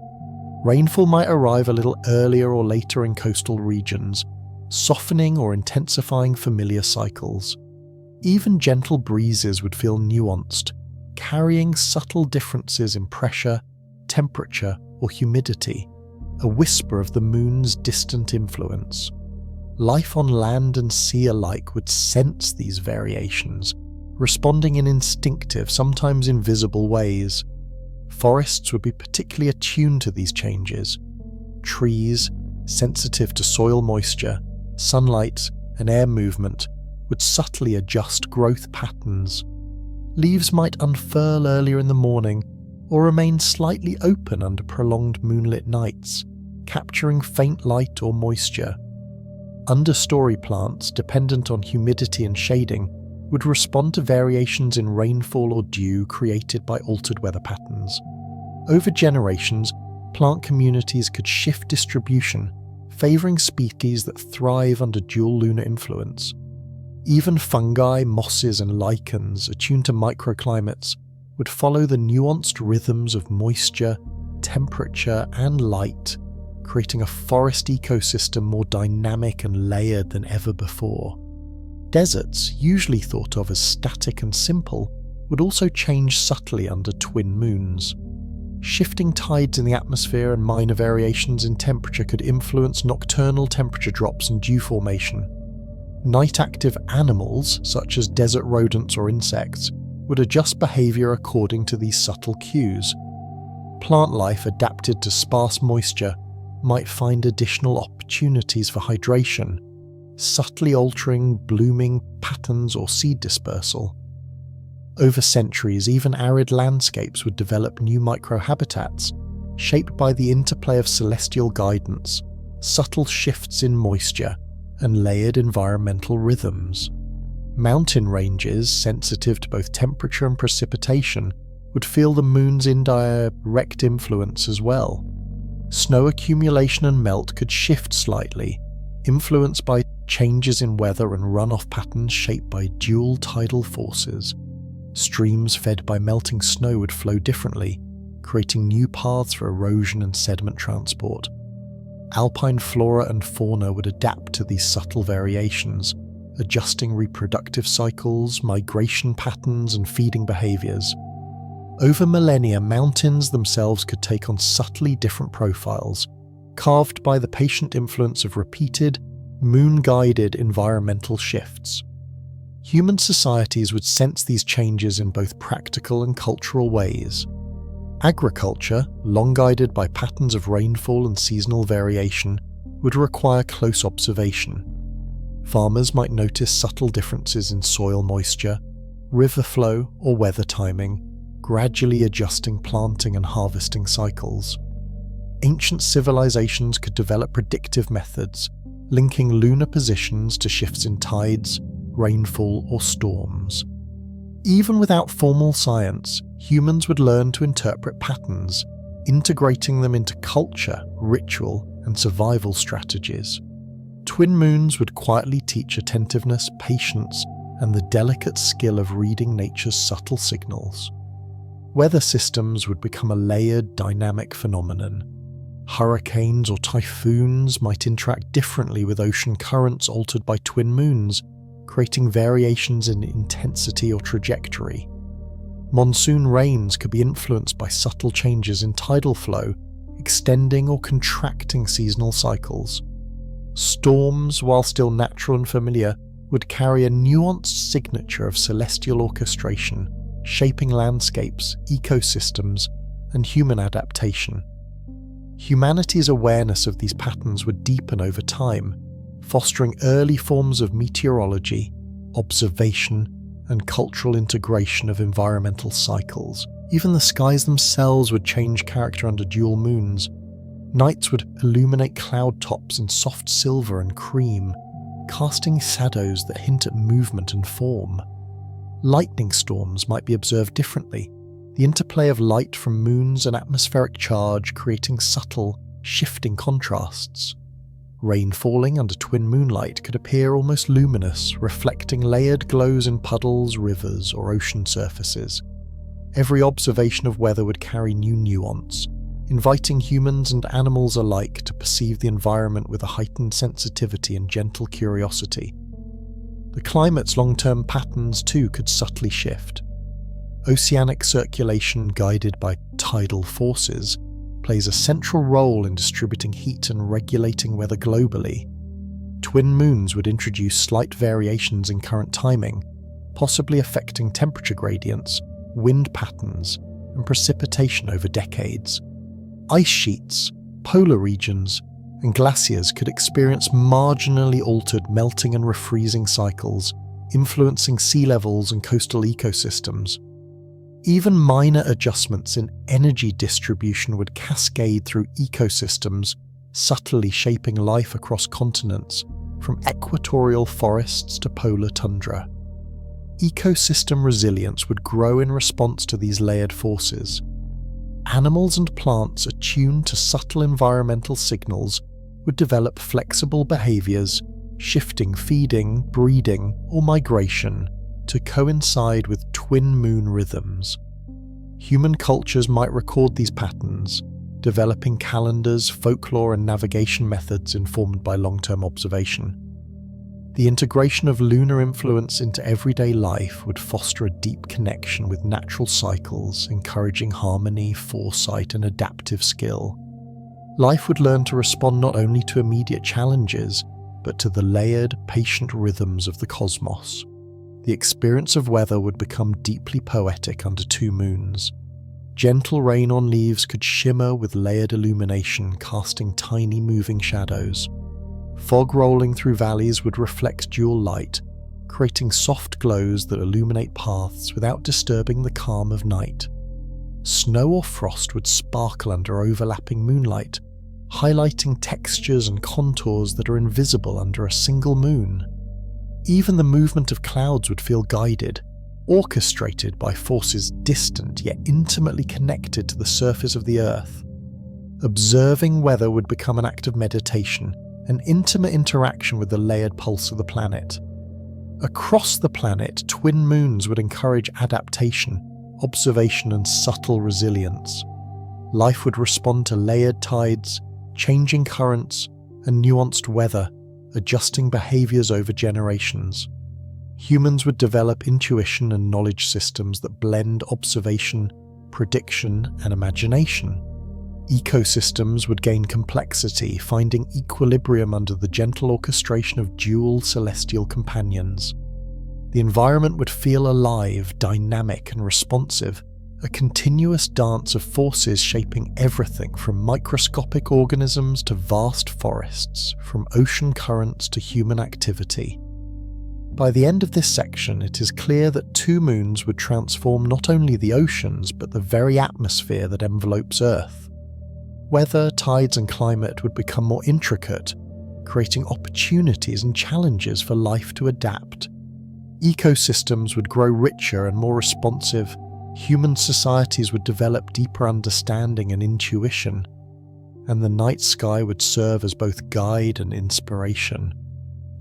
Rainfall might arrive a little earlier or later in coastal regions, softening or intensifying familiar cycles. Even gentle breezes would feel nuanced, carrying subtle differences in pressure, temperature, or humidity, a whisper of the moon's distant influence. Life on land and sea alike would sense these variations, responding in instinctive, sometimes invisible ways. Forests would be particularly attuned to these changes. Trees, sensitive to soil moisture, sunlight, and air movement, would subtly adjust growth patterns. Leaves might unfurl earlier in the morning or remain slightly open under prolonged moonlit nights, capturing faint light or moisture. Understory plants, dependent on humidity and shading, would respond to variations in rainfall or dew created by altered weather patterns. Over generations, plant communities could shift distribution, favouring species that thrive under dual lunar influence. Even fungi, mosses and lichens attuned to microclimates would follow the nuanced rhythms of moisture, temperature and light, creating a forest ecosystem more dynamic and layered than ever before. Deserts, usually thought of as static and simple, would also change subtly under twin moons. Shifting tides in the atmosphere and minor variations in temperature could influence nocturnal temperature drops and dew formation. Night-active animals, such as desert rodents or insects, would adjust behavior according to these subtle cues. Plant life adapted to sparse moisture might find additional opportunities for hydration, subtly altering blooming patterns or seed dispersal. Over centuries, even arid landscapes would develop new microhabitats, shaped by the interplay of celestial guidance, subtle shifts in moisture, and layered environmental rhythms. Mountain ranges, sensitive to both temperature and precipitation, would feel the moon's indirect influence as well. Snow accumulation and melt could shift slightly, influenced by changes in weather and runoff patterns shaped by dual tidal forces. Streams fed by melting snow would flow differently, creating new paths for erosion and sediment transport. Alpine flora and fauna would adapt to these subtle variations, adjusting reproductive cycles, migration patterns, and feeding behaviors. Over millennia, mountains themselves could take on subtly different profiles, carved by the patient influence of repeated, moon-guided environmental shifts. Human societies would sense these changes in both practical and cultural ways. Agriculture, long guided by patterns of rainfall and seasonal variation, would require close observation. Farmers might notice subtle differences in soil moisture, river flow, or weather timing, gradually adjusting planting and harvesting cycles. Ancient civilizations could develop predictive methods, linking lunar positions to shifts in tides, rainfall, or storms. Even without formal science, humans would learn to interpret patterns, integrating them into culture, ritual, and survival strategies. Twin moons would quietly teach attentiveness, patience, and the delicate skill of reading nature's subtle signals. Weather systems would become a layered, dynamic phenomenon. Hurricanes or typhoons might interact differently with ocean currents altered by twin moons, creating variations in intensity or trajectory. Monsoon rains could be influenced by subtle changes in tidal flow, extending or contracting seasonal cycles. Storms, while still natural and familiar, would carry a nuanced signature of celestial orchestration, shaping landscapes, ecosystems, and human adaptation. Humanity's awareness of these patterns would deepen over time, fostering early forms of meteorology, observation, and cultural integration of environmental cycles. Even the skies themselves would change character under dual moons. Nights would illuminate cloud tops in soft silver and cream, casting shadows that hint at movement and form. Lightning storms might be observed differently, the interplay of light from moons and atmospheric charge creating subtle, shifting contrasts. Rain falling under twin moonlight could appear almost luminous, reflecting layered glows in puddles, rivers, or ocean surfaces. Every observation of weather would carry new nuance, inviting humans and animals alike to perceive the environment with a heightened sensitivity and gentle curiosity. The climate's long-term patterns too could subtly shift. Oceanic circulation, guided by tidal forces, plays a central role in distributing heat and regulating weather globally. Twin moons would introduce slight variations in current timing, possibly affecting temperature gradients, wind patterns, and precipitation over decades. Ice sheets, polar regions, and glaciers could experience marginally altered melting and refreezing cycles, influencing sea levels and coastal ecosystems. Even minor adjustments in energy distribution would cascade through ecosystems, subtly shaping life across continents, from equatorial forests to polar tundra. Ecosystem resilience would grow in response to these layered forces. Animals and plants attuned to subtle environmental signals would develop flexible behaviors, shifting feeding, breeding, or migration to coincide with twin moon rhythms. Human cultures might record these patterns, developing calendars, folklore, and navigation methods informed by long-term observation. The integration of lunar influence into everyday life would foster a deep connection with natural cycles, encouraging harmony, foresight, and adaptive skill. Life would learn to respond not only to immediate challenges, but to the layered, patient rhythms of the cosmos. The experience of weather would become deeply poetic under two moons. Gentle rain on leaves could shimmer with layered illumination, casting tiny moving shadows. Fog rolling through valleys would reflect dual light, creating soft glows that illuminate paths without disturbing the calm of night. Snow or frost would sparkle under overlapping moonlight, highlighting textures and contours that are invisible under a single moon. Even the movement of clouds would feel guided, orchestrated by forces distant yet intimately connected to the surface of the Earth. Observing weather would become an act of meditation, an intimate interaction with the layered pulse of the planet. Across the planet, twin moons would encourage adaptation, observation, and subtle resilience. Life would respond to layered tides, changing currents, and nuanced weather, adjusting behaviors over generations. Humans would develop intuition and knowledge systems that blend observation, prediction, and imagination. Ecosystems would gain complexity, finding equilibrium under the gentle orchestration of dual celestial companions. The environment would feel alive, dynamic, and responsive, a continuous dance of forces shaping everything from microscopic organisms to vast forests, from ocean currents to human activity. By the end of this section, it is clear that two moons would transform not only the oceans, but the very atmosphere that envelopes Earth. Weather, tides, and climate would become more intricate, creating opportunities and challenges for life to adapt. Ecosystems would grow richer and more responsive. Human societies would develop deeper understanding and intuition, and the night sky would serve as both guide and inspiration.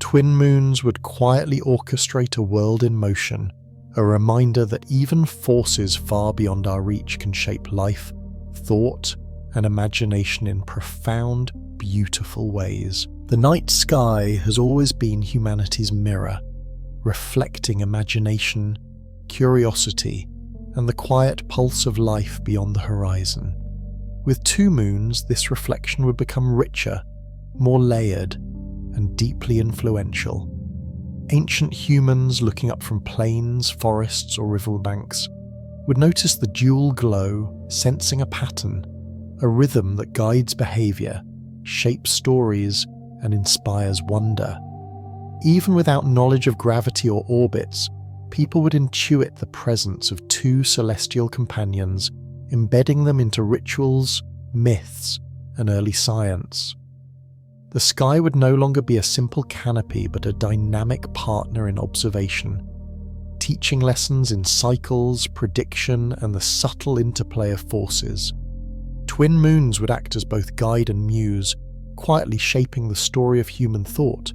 Twin moons would quietly orchestrate a world in motion, a reminder that even forces far beyond our reach can shape life, thought, and imagination in profound, beautiful ways. The night sky has always been humanity's mirror, reflecting imagination, curiosity, and the quiet pulse of life beyond the horizon. With two moons, this reflection would become richer, more layered, and deeply influential. Ancient humans looking up from plains, forests, or riverbanks would notice the dual glow, sensing a pattern, a rhythm that guides behavior, shapes stories, and inspires wonder. Even without knowledge of gravity or orbits, people would intuit the presence of two celestial companions, embedding them into rituals, myths, and early science. The sky would no longer be a simple canopy but a dynamic partner in observation, teaching lessons in cycles, prediction, and the subtle interplay of forces. Twin moons would act as both guide and muse, quietly shaping the story of human thought.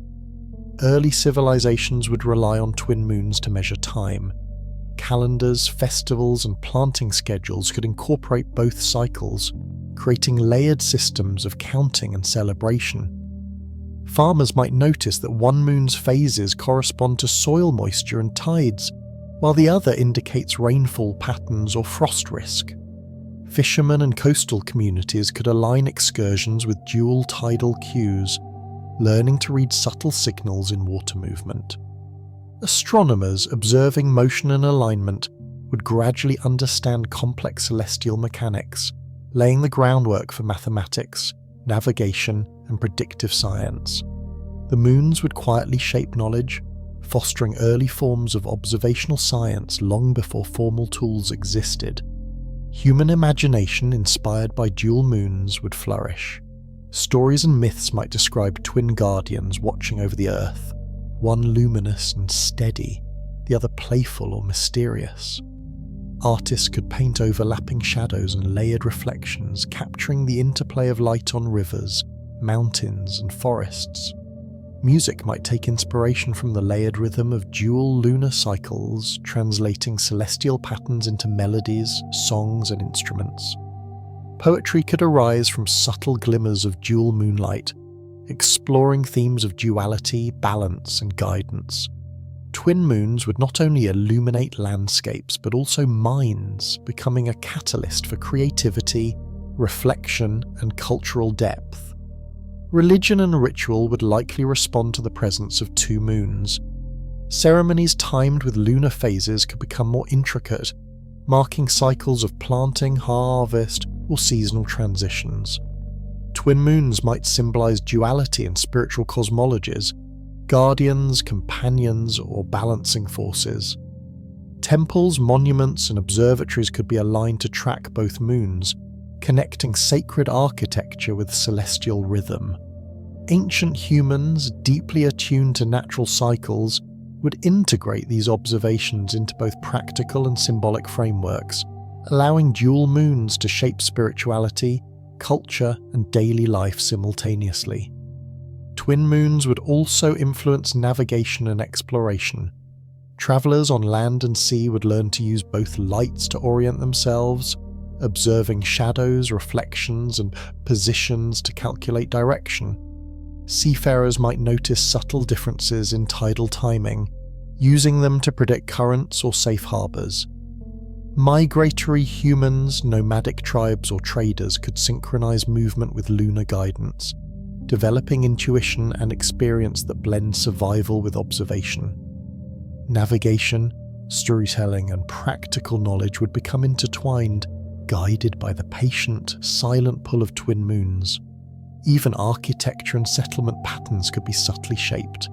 Early civilizations would rely on twin moons to measure time. Calendars, festivals, and planting schedules could incorporate both cycles, creating layered systems of counting and celebration. Farmers might notice that one moon's phases correspond to soil moisture and tides, while the other indicates rainfall patterns or frost risk. Fishermen and coastal communities could align excursions with dual tidal cues, learning to read subtle signals in water movement. Astronomers observing motion and alignment would gradually understand complex celestial mechanics, laying the groundwork for mathematics, navigation, and predictive science. The moons would quietly shape knowledge, fostering early forms of observational science long before formal tools existed. Human imagination inspired by dual moons would flourish. Stories and myths might describe twin guardians watching over the Earth, one luminous and steady, the other playful or mysterious. Artists could paint overlapping shadows and layered reflections, capturing the interplay of light on rivers, mountains, and forests. Music might take inspiration from the layered rhythm of dual lunar cycles, translating celestial patterns into melodies, songs, and instruments. Poetry could arise from subtle glimmers of dual moonlight, exploring themes of duality, balance, and guidance. Twin moons would not only illuminate landscapes, but also minds, becoming a catalyst for creativity, reflection, and cultural depth. Religion and ritual would likely respond to the presence of two moons. Ceremonies timed with lunar phases could become more intricate, marking cycles of planting, harvest, or seasonal transitions. Twin moons might symbolize duality in spiritual cosmologies, guardians, companions, or balancing forces. Temples, monuments, and observatories could be aligned to track both moons, connecting sacred architecture with celestial rhythm. Ancient humans, deeply attuned to natural cycles, would integrate these observations into both practical and symbolic frameworks, allowing dual moons to shape spirituality, culture, and daily life simultaneously. Twin moons would also influence navigation and exploration. Travelers on land and sea would learn to use both lights to orient themselves, observing shadows, reflections, and positions to calculate direction. Seafarers might notice subtle differences in tidal timing, using them to predict currents or safe harbours. Migratory humans, nomadic tribes, or traders could synchronize movement with lunar guidance, developing intuition and experience that blend survival with observation. Navigation, storytelling, and practical knowledge would become intertwined, guided by the patient, silent pull of twin moons. Even architecture and settlement patterns could be subtly shaped.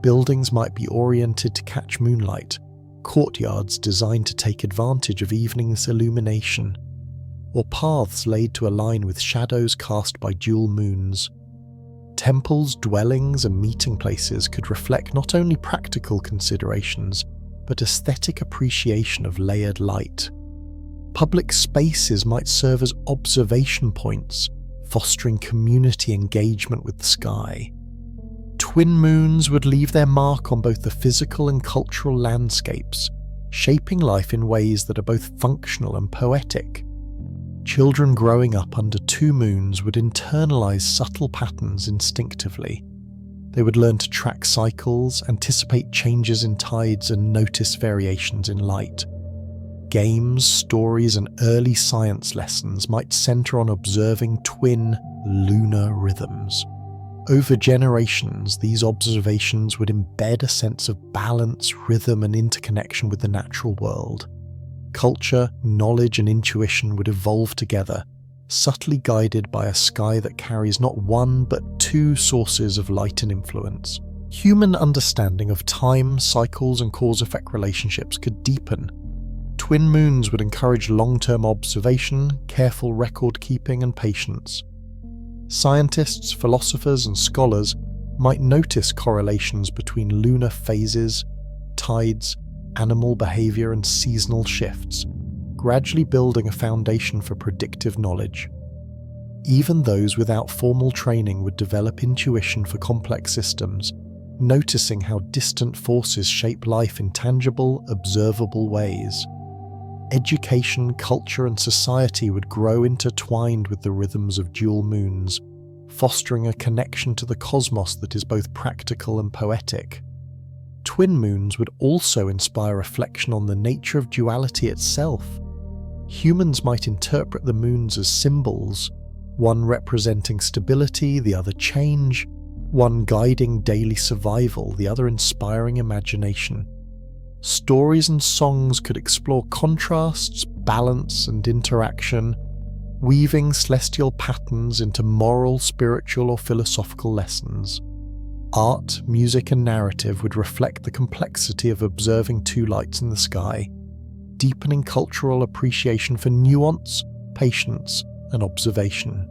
Buildings might be oriented to catch moonlight, courtyards designed to take advantage of evening's illumination, or paths laid to align with shadows cast by dual moons. Temples, dwellings, and meeting places could reflect not only practical considerations, but aesthetic appreciation of layered light. Public spaces might serve as observation points, fostering community engagement with the sky. Twin moons would leave their mark on both the physical and cultural landscapes, shaping life in ways that are both functional and poetic. Children growing up under two moons would internalize subtle patterns instinctively. They would learn to track cycles, anticipate changes in tides, and notice variations in light. Games, stories, and early science lessons might center on observing twin lunar rhythms. Over generations, these observations would embed a sense of balance, rhythm, and interconnection with the natural world. Culture, knowledge, and intuition would evolve together, subtly guided by a sky that carries not one but two sources of light and influence. Human understanding of time, cycles, and cause-effect relationships could deepen. Twin moons would encourage long-term observation, careful record-keeping, and patience. Scientists, philosophers, and scholars might notice correlations between lunar phases, tides, animal behavior, and seasonal shifts, gradually building a foundation for predictive knowledge. Even those without formal training would develop intuition for complex systems, noticing how distant forces shape life in tangible, observable ways. Education, culture, and society would grow intertwined with the rhythms of dual moons, fostering a connection to the cosmos that is both practical and poetic. Twin moons would also inspire reflection on the nature of duality itself. Humans might interpret the moons as symbols, one representing stability, the other change, one guiding daily survival, the other inspiring imagination. Stories and songs could explore contrasts, balance, and interaction, weaving celestial patterns into moral, spiritual, or philosophical lessons. Art, music, and narrative would reflect the complexity of observing two lights in the sky, deepening cultural appreciation for nuance, patience, and observation.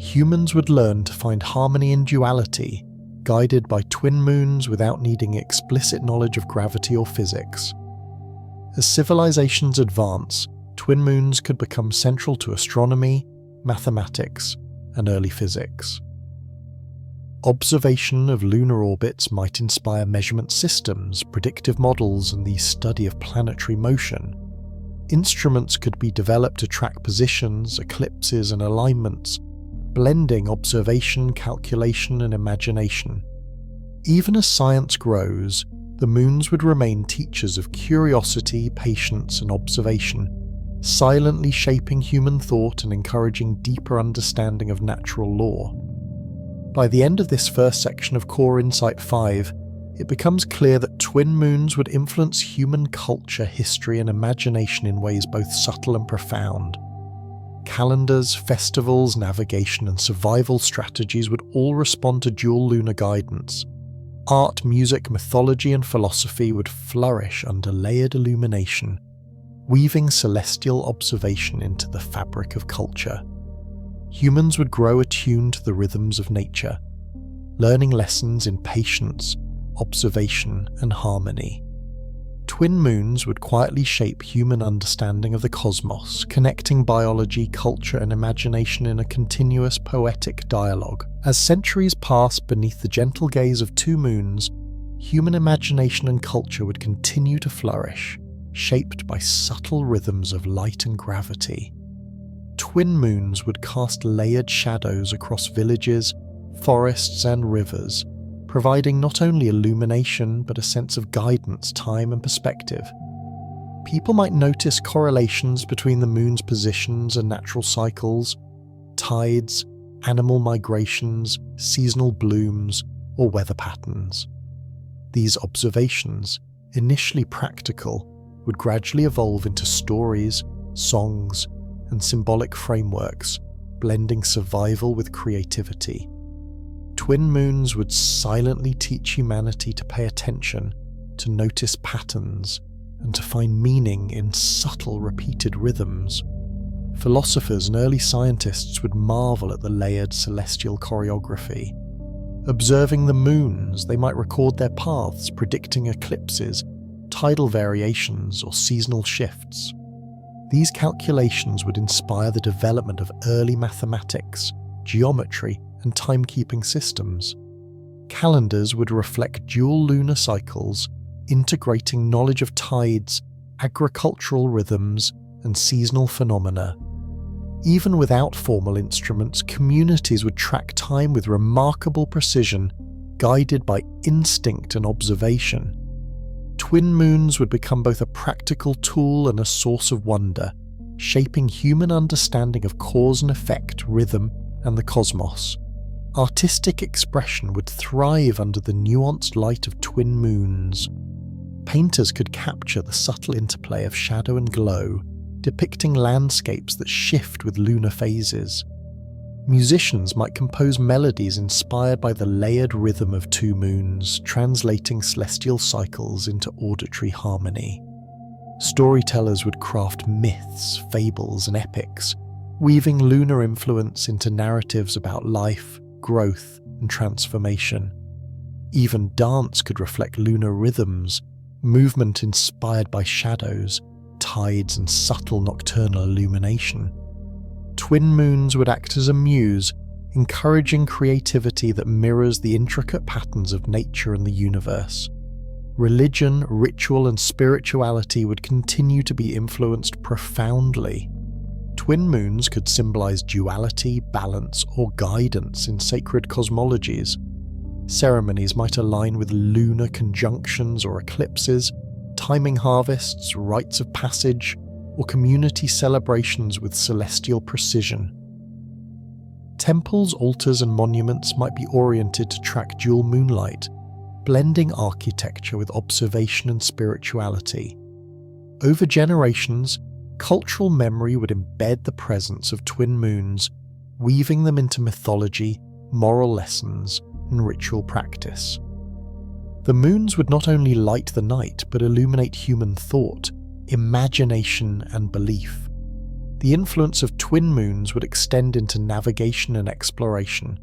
Humans would learn to find harmony in duality, guided by twin moons without needing explicit knowledge of gravity or physics. As civilizations advance, twin moons could become central to astronomy, mathematics, and early physics. Observation of lunar orbits might inspire measurement systems, predictive models, and the study of planetary motion. Instruments could be developed to track positions, eclipses, and alignments, blending observation, calculation, and imagination. Even as science grows, the moons would remain teachers of curiosity, patience, and observation, silently shaping human thought and encouraging deeper understanding of natural law. By the end of this first section of Core Insight 5, it becomes clear that twin moons would influence human culture, history, and imagination in ways both subtle and profound. Calendars, festivals, navigation, and survival strategies would all respond to dual lunar guidance. Art, music, mythology, and philosophy would flourish under layered illumination, weaving celestial observation into the fabric of culture. Humans would grow attuned to the rhythms of nature, learning lessons in patience, observation, and harmony. Twin moons would quietly shape human understanding of the cosmos, connecting biology, culture, and imagination in a continuous poetic dialogue. As centuries passed beneath the gentle gaze of two moons, human imagination and culture would continue to flourish, shaped by subtle rhythms of light and gravity. Twin moons would cast layered shadows across villages, forests, and rivers, providing not only illumination but a sense of guidance, time, and perspective. People might notice correlations between the moon's positions and natural cycles, tides, animal migrations, seasonal blooms, or weather patterns. These observations, initially practical, would gradually evolve into stories, songs, and symbolic frameworks, blending survival with creativity. Twin moons would silently teach humanity to pay attention, to notice patterns, and to find meaning in subtle, repeated rhythms. Philosophers and early scientists would marvel at the layered celestial choreography. Observing the moons, they might record their paths, predicting eclipses, tidal variations, or seasonal shifts. These calculations would inspire the development of early mathematics, geometry, and timekeeping systems. Calendars would reflect dual lunar cycles, integrating knowledge of tides, agricultural rhythms, and seasonal phenomena. Even without formal instruments, communities would track time with remarkable precision, guided by instinct and observation. Twin moons would become both a practical tool and a source of wonder, shaping human understanding of cause and effect, rhythm, and the cosmos. Artistic expression would thrive under the nuanced light of twin moons. Painters could capture the subtle interplay of shadow and glow, depicting landscapes that shift with lunar phases. Musicians might compose melodies inspired by the layered rhythm of two moons, translating celestial cycles into auditory harmony. Storytellers would craft myths, fables, and epics, weaving lunar influence into narratives about life, growth, and transformation. Even dance could reflect lunar rhythms, movement inspired by shadows, tides, and subtle nocturnal illumination. Twin moons would act as a muse, encouraging creativity that mirrors the intricate patterns of nature and the universe. Religion, ritual, and spirituality would continue to be influenced profoundly. Twin moons could symbolize duality, balance, or guidance in sacred cosmologies. Ceremonies might align with lunar conjunctions or eclipses, timing harvests, rites of passage, or community celebrations with celestial precision. Temples, altars, and monuments might be oriented to track dual moonlight, blending architecture with observation and spirituality. Over generations, cultural memory would embed the presence of twin moons, weaving them into mythology, moral lessons, and ritual practice. The moons would not only light the night, but illuminate human thought, imagination, and belief. The influence of twin moons would extend into navigation and exploration.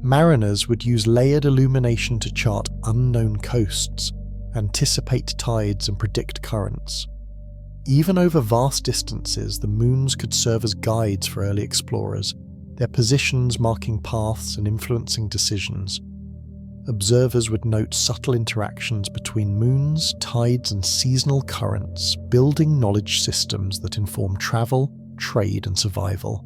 Mariners would use layered illumination to chart unknown coasts, anticipate tides, and predict currents. Even over vast distances, the moons could serve as guides for early explorers, their positions marking paths and influencing decisions. Observers would note subtle interactions between moons, tides, and seasonal currents, building knowledge systems that inform travel, trade, and survival.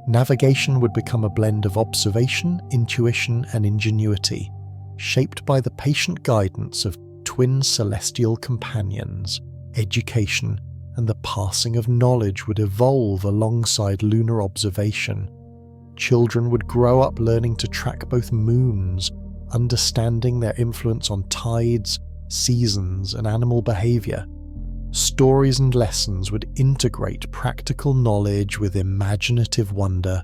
Navigation would become a blend of observation, intuition, and ingenuity, shaped by the patient guidance of twin celestial companions. Education and the passing of knowledge would evolve alongside lunar observation. Children would grow up learning to track both moons, understanding their influence on tides, seasons, and animal behavior. Stories and lessons would integrate practical knowledge with imaginative wonder,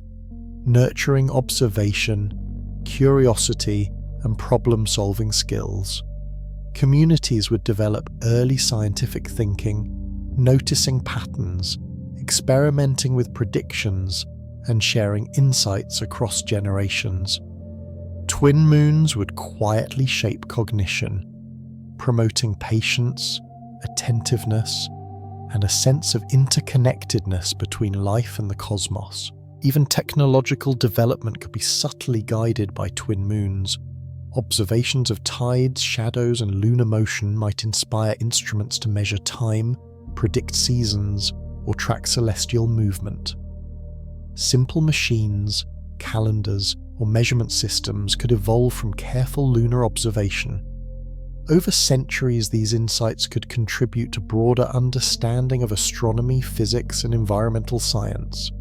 nurturing observation, curiosity, and problem-solving skills. Communities would develop early scientific thinking, noticing patterns, experimenting with predictions, and sharing insights across generations. Twin moons would quietly shape cognition, promoting patience, attentiveness, and a sense of interconnectedness between life and the cosmos. Even technological development could be subtly guided by twin moons. Observations of tides, shadows, and lunar motion might inspire instruments to measure time, predict seasons, or track celestial movement. Simple machines, calendars, or measurement systems could evolve from careful lunar observation. Over centuries, these insights could contribute to broader understanding of astronomy, physics, and environmental science.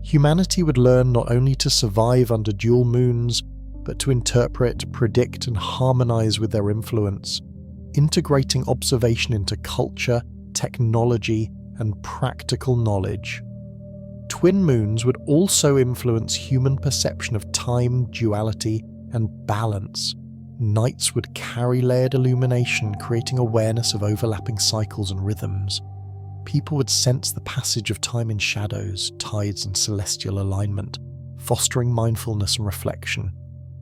Humanity would learn not only to survive under dual moons, but to interpret, predict, and harmonize with their influence, integrating observation into culture, technology, and practical knowledge. Twin moons would also influence human perception of time, duality, and balance. Nights would carry layered illumination, creating awareness of overlapping cycles and rhythms. People would sense the passage of time in shadows, tides, and celestial alignment, fostering mindfulness and reflection.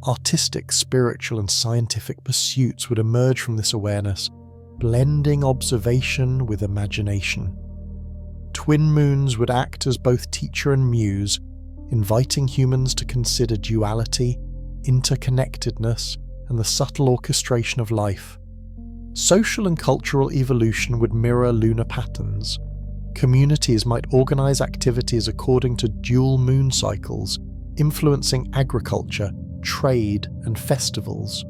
Artistic, spiritual, and scientific pursuits would emerge from this awareness, blending observation with imagination. Twin moons would act as both teacher and muse, inviting humans to consider duality, interconnectedness, and the subtle orchestration of life. Social and cultural evolution would mirror lunar patterns. Communities might organize activities according to dual moon cycles, influencing agriculture, trade, and festivals.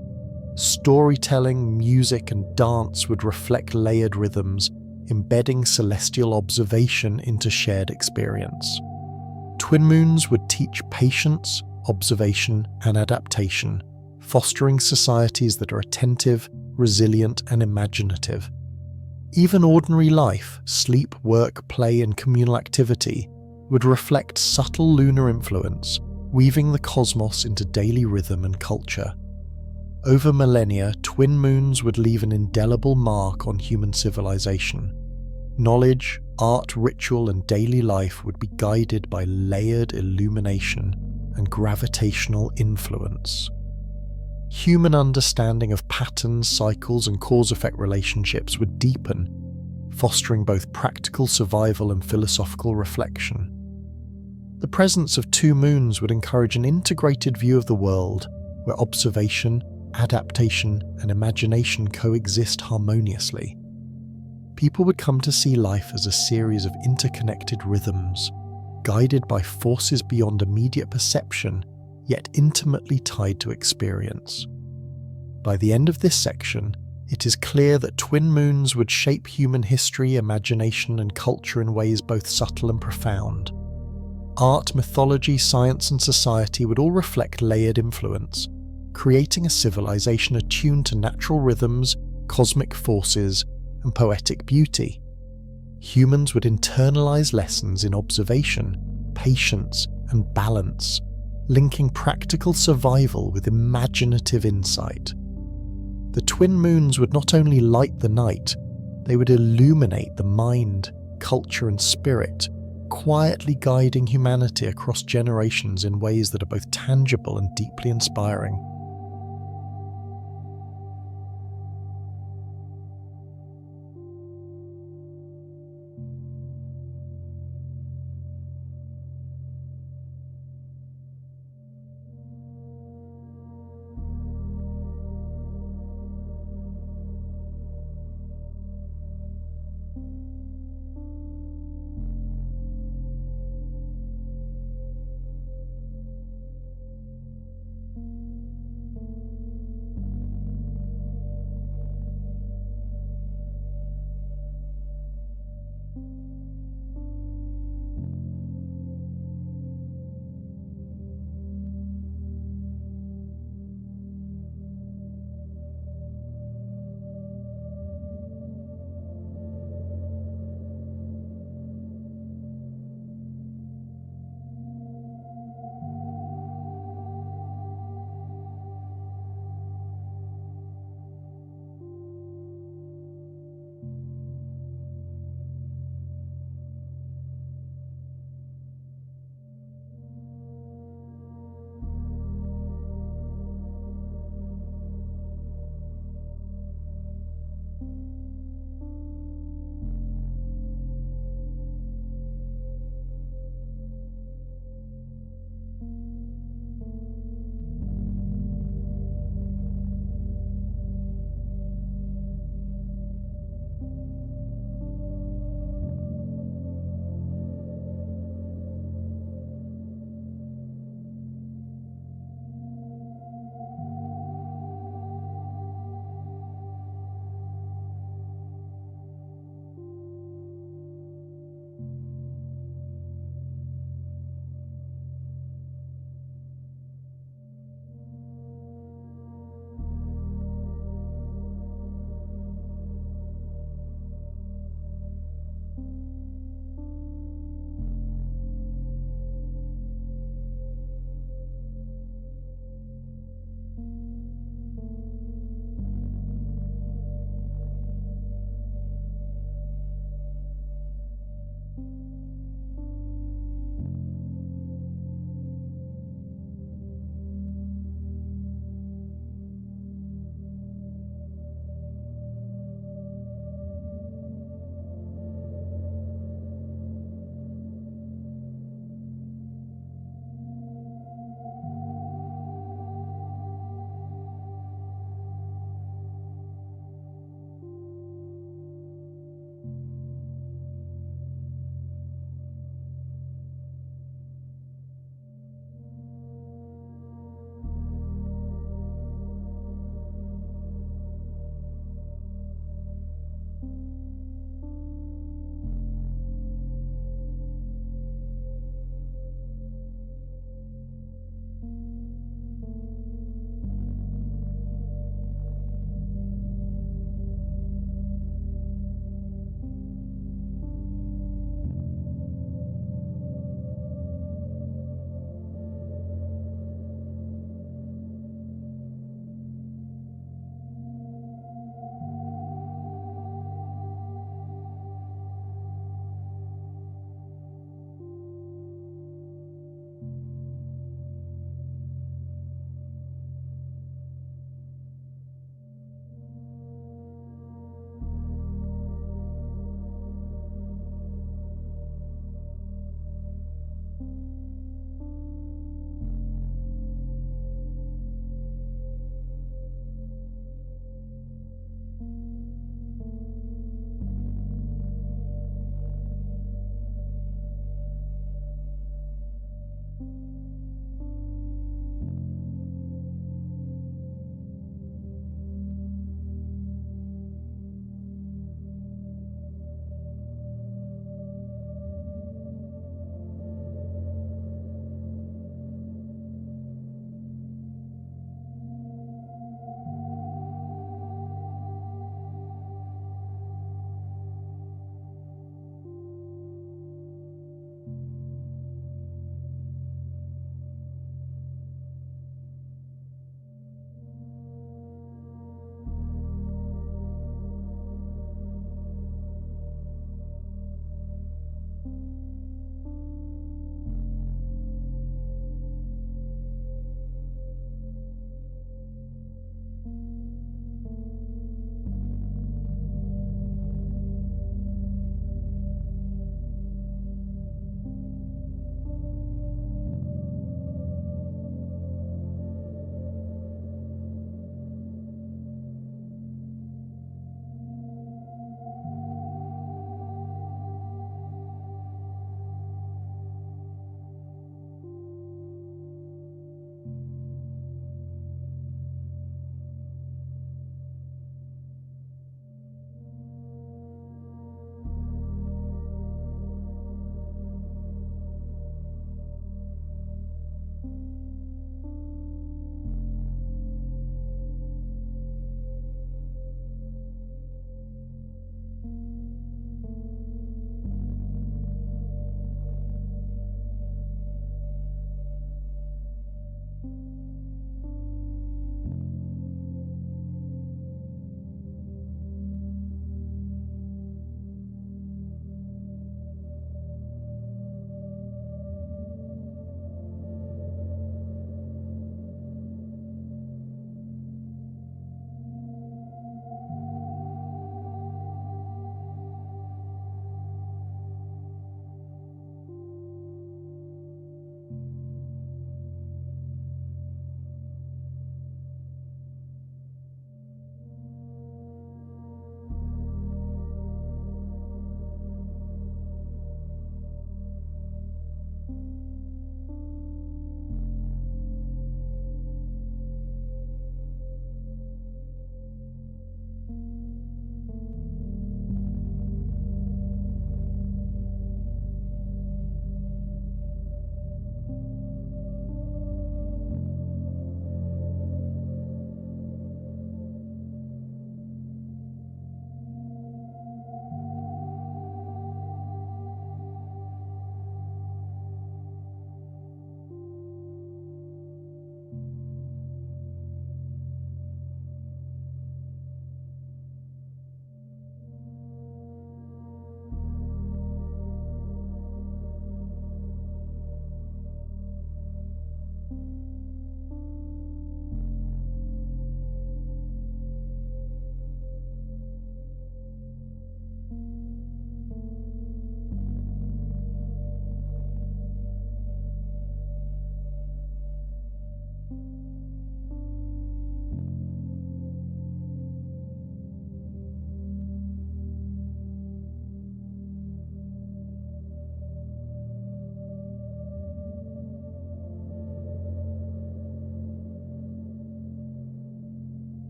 Storytelling, music, and dance would reflect layered rhythms, embedding celestial observation into shared experience. Twin moons would teach patience, observation, and adaptation, fostering societies that are attentive, resilient, and imaginative. Even ordinary life, sleep, work, play, and communal activity would reflect subtle lunar influence, weaving the cosmos into daily rhythm and culture. Over millennia, twin moons would leave an indelible mark on human civilization. Knowledge, art, ritual, and daily life would be guided by layered illumination and gravitational influence. Human understanding of patterns, cycles, and cause-effect relationships would deepen, fostering both practical survival and philosophical reflection. The presence of two moons would encourage an integrated view of the world, where observation, adaptation, and imagination coexist harmoniously. People would come to see life as a series of interconnected rhythms, guided by forces beyond immediate perception, yet intimately tied to experience. By the end of this section, it is clear that twin moons would shape human history, imagination, and culture in ways both subtle and profound. Art, mythology, science, and society would all reflect layered influence, creating a civilization attuned to natural rhythms, cosmic forces, and poetic beauty. Humans would internalize lessons in observation, patience, and balance, linking practical survival with imaginative insight. The twin moons would not only light the night, they would illuminate the mind, culture, and spirit, quietly guiding humanity across generations in ways that are both tangible and deeply inspiring.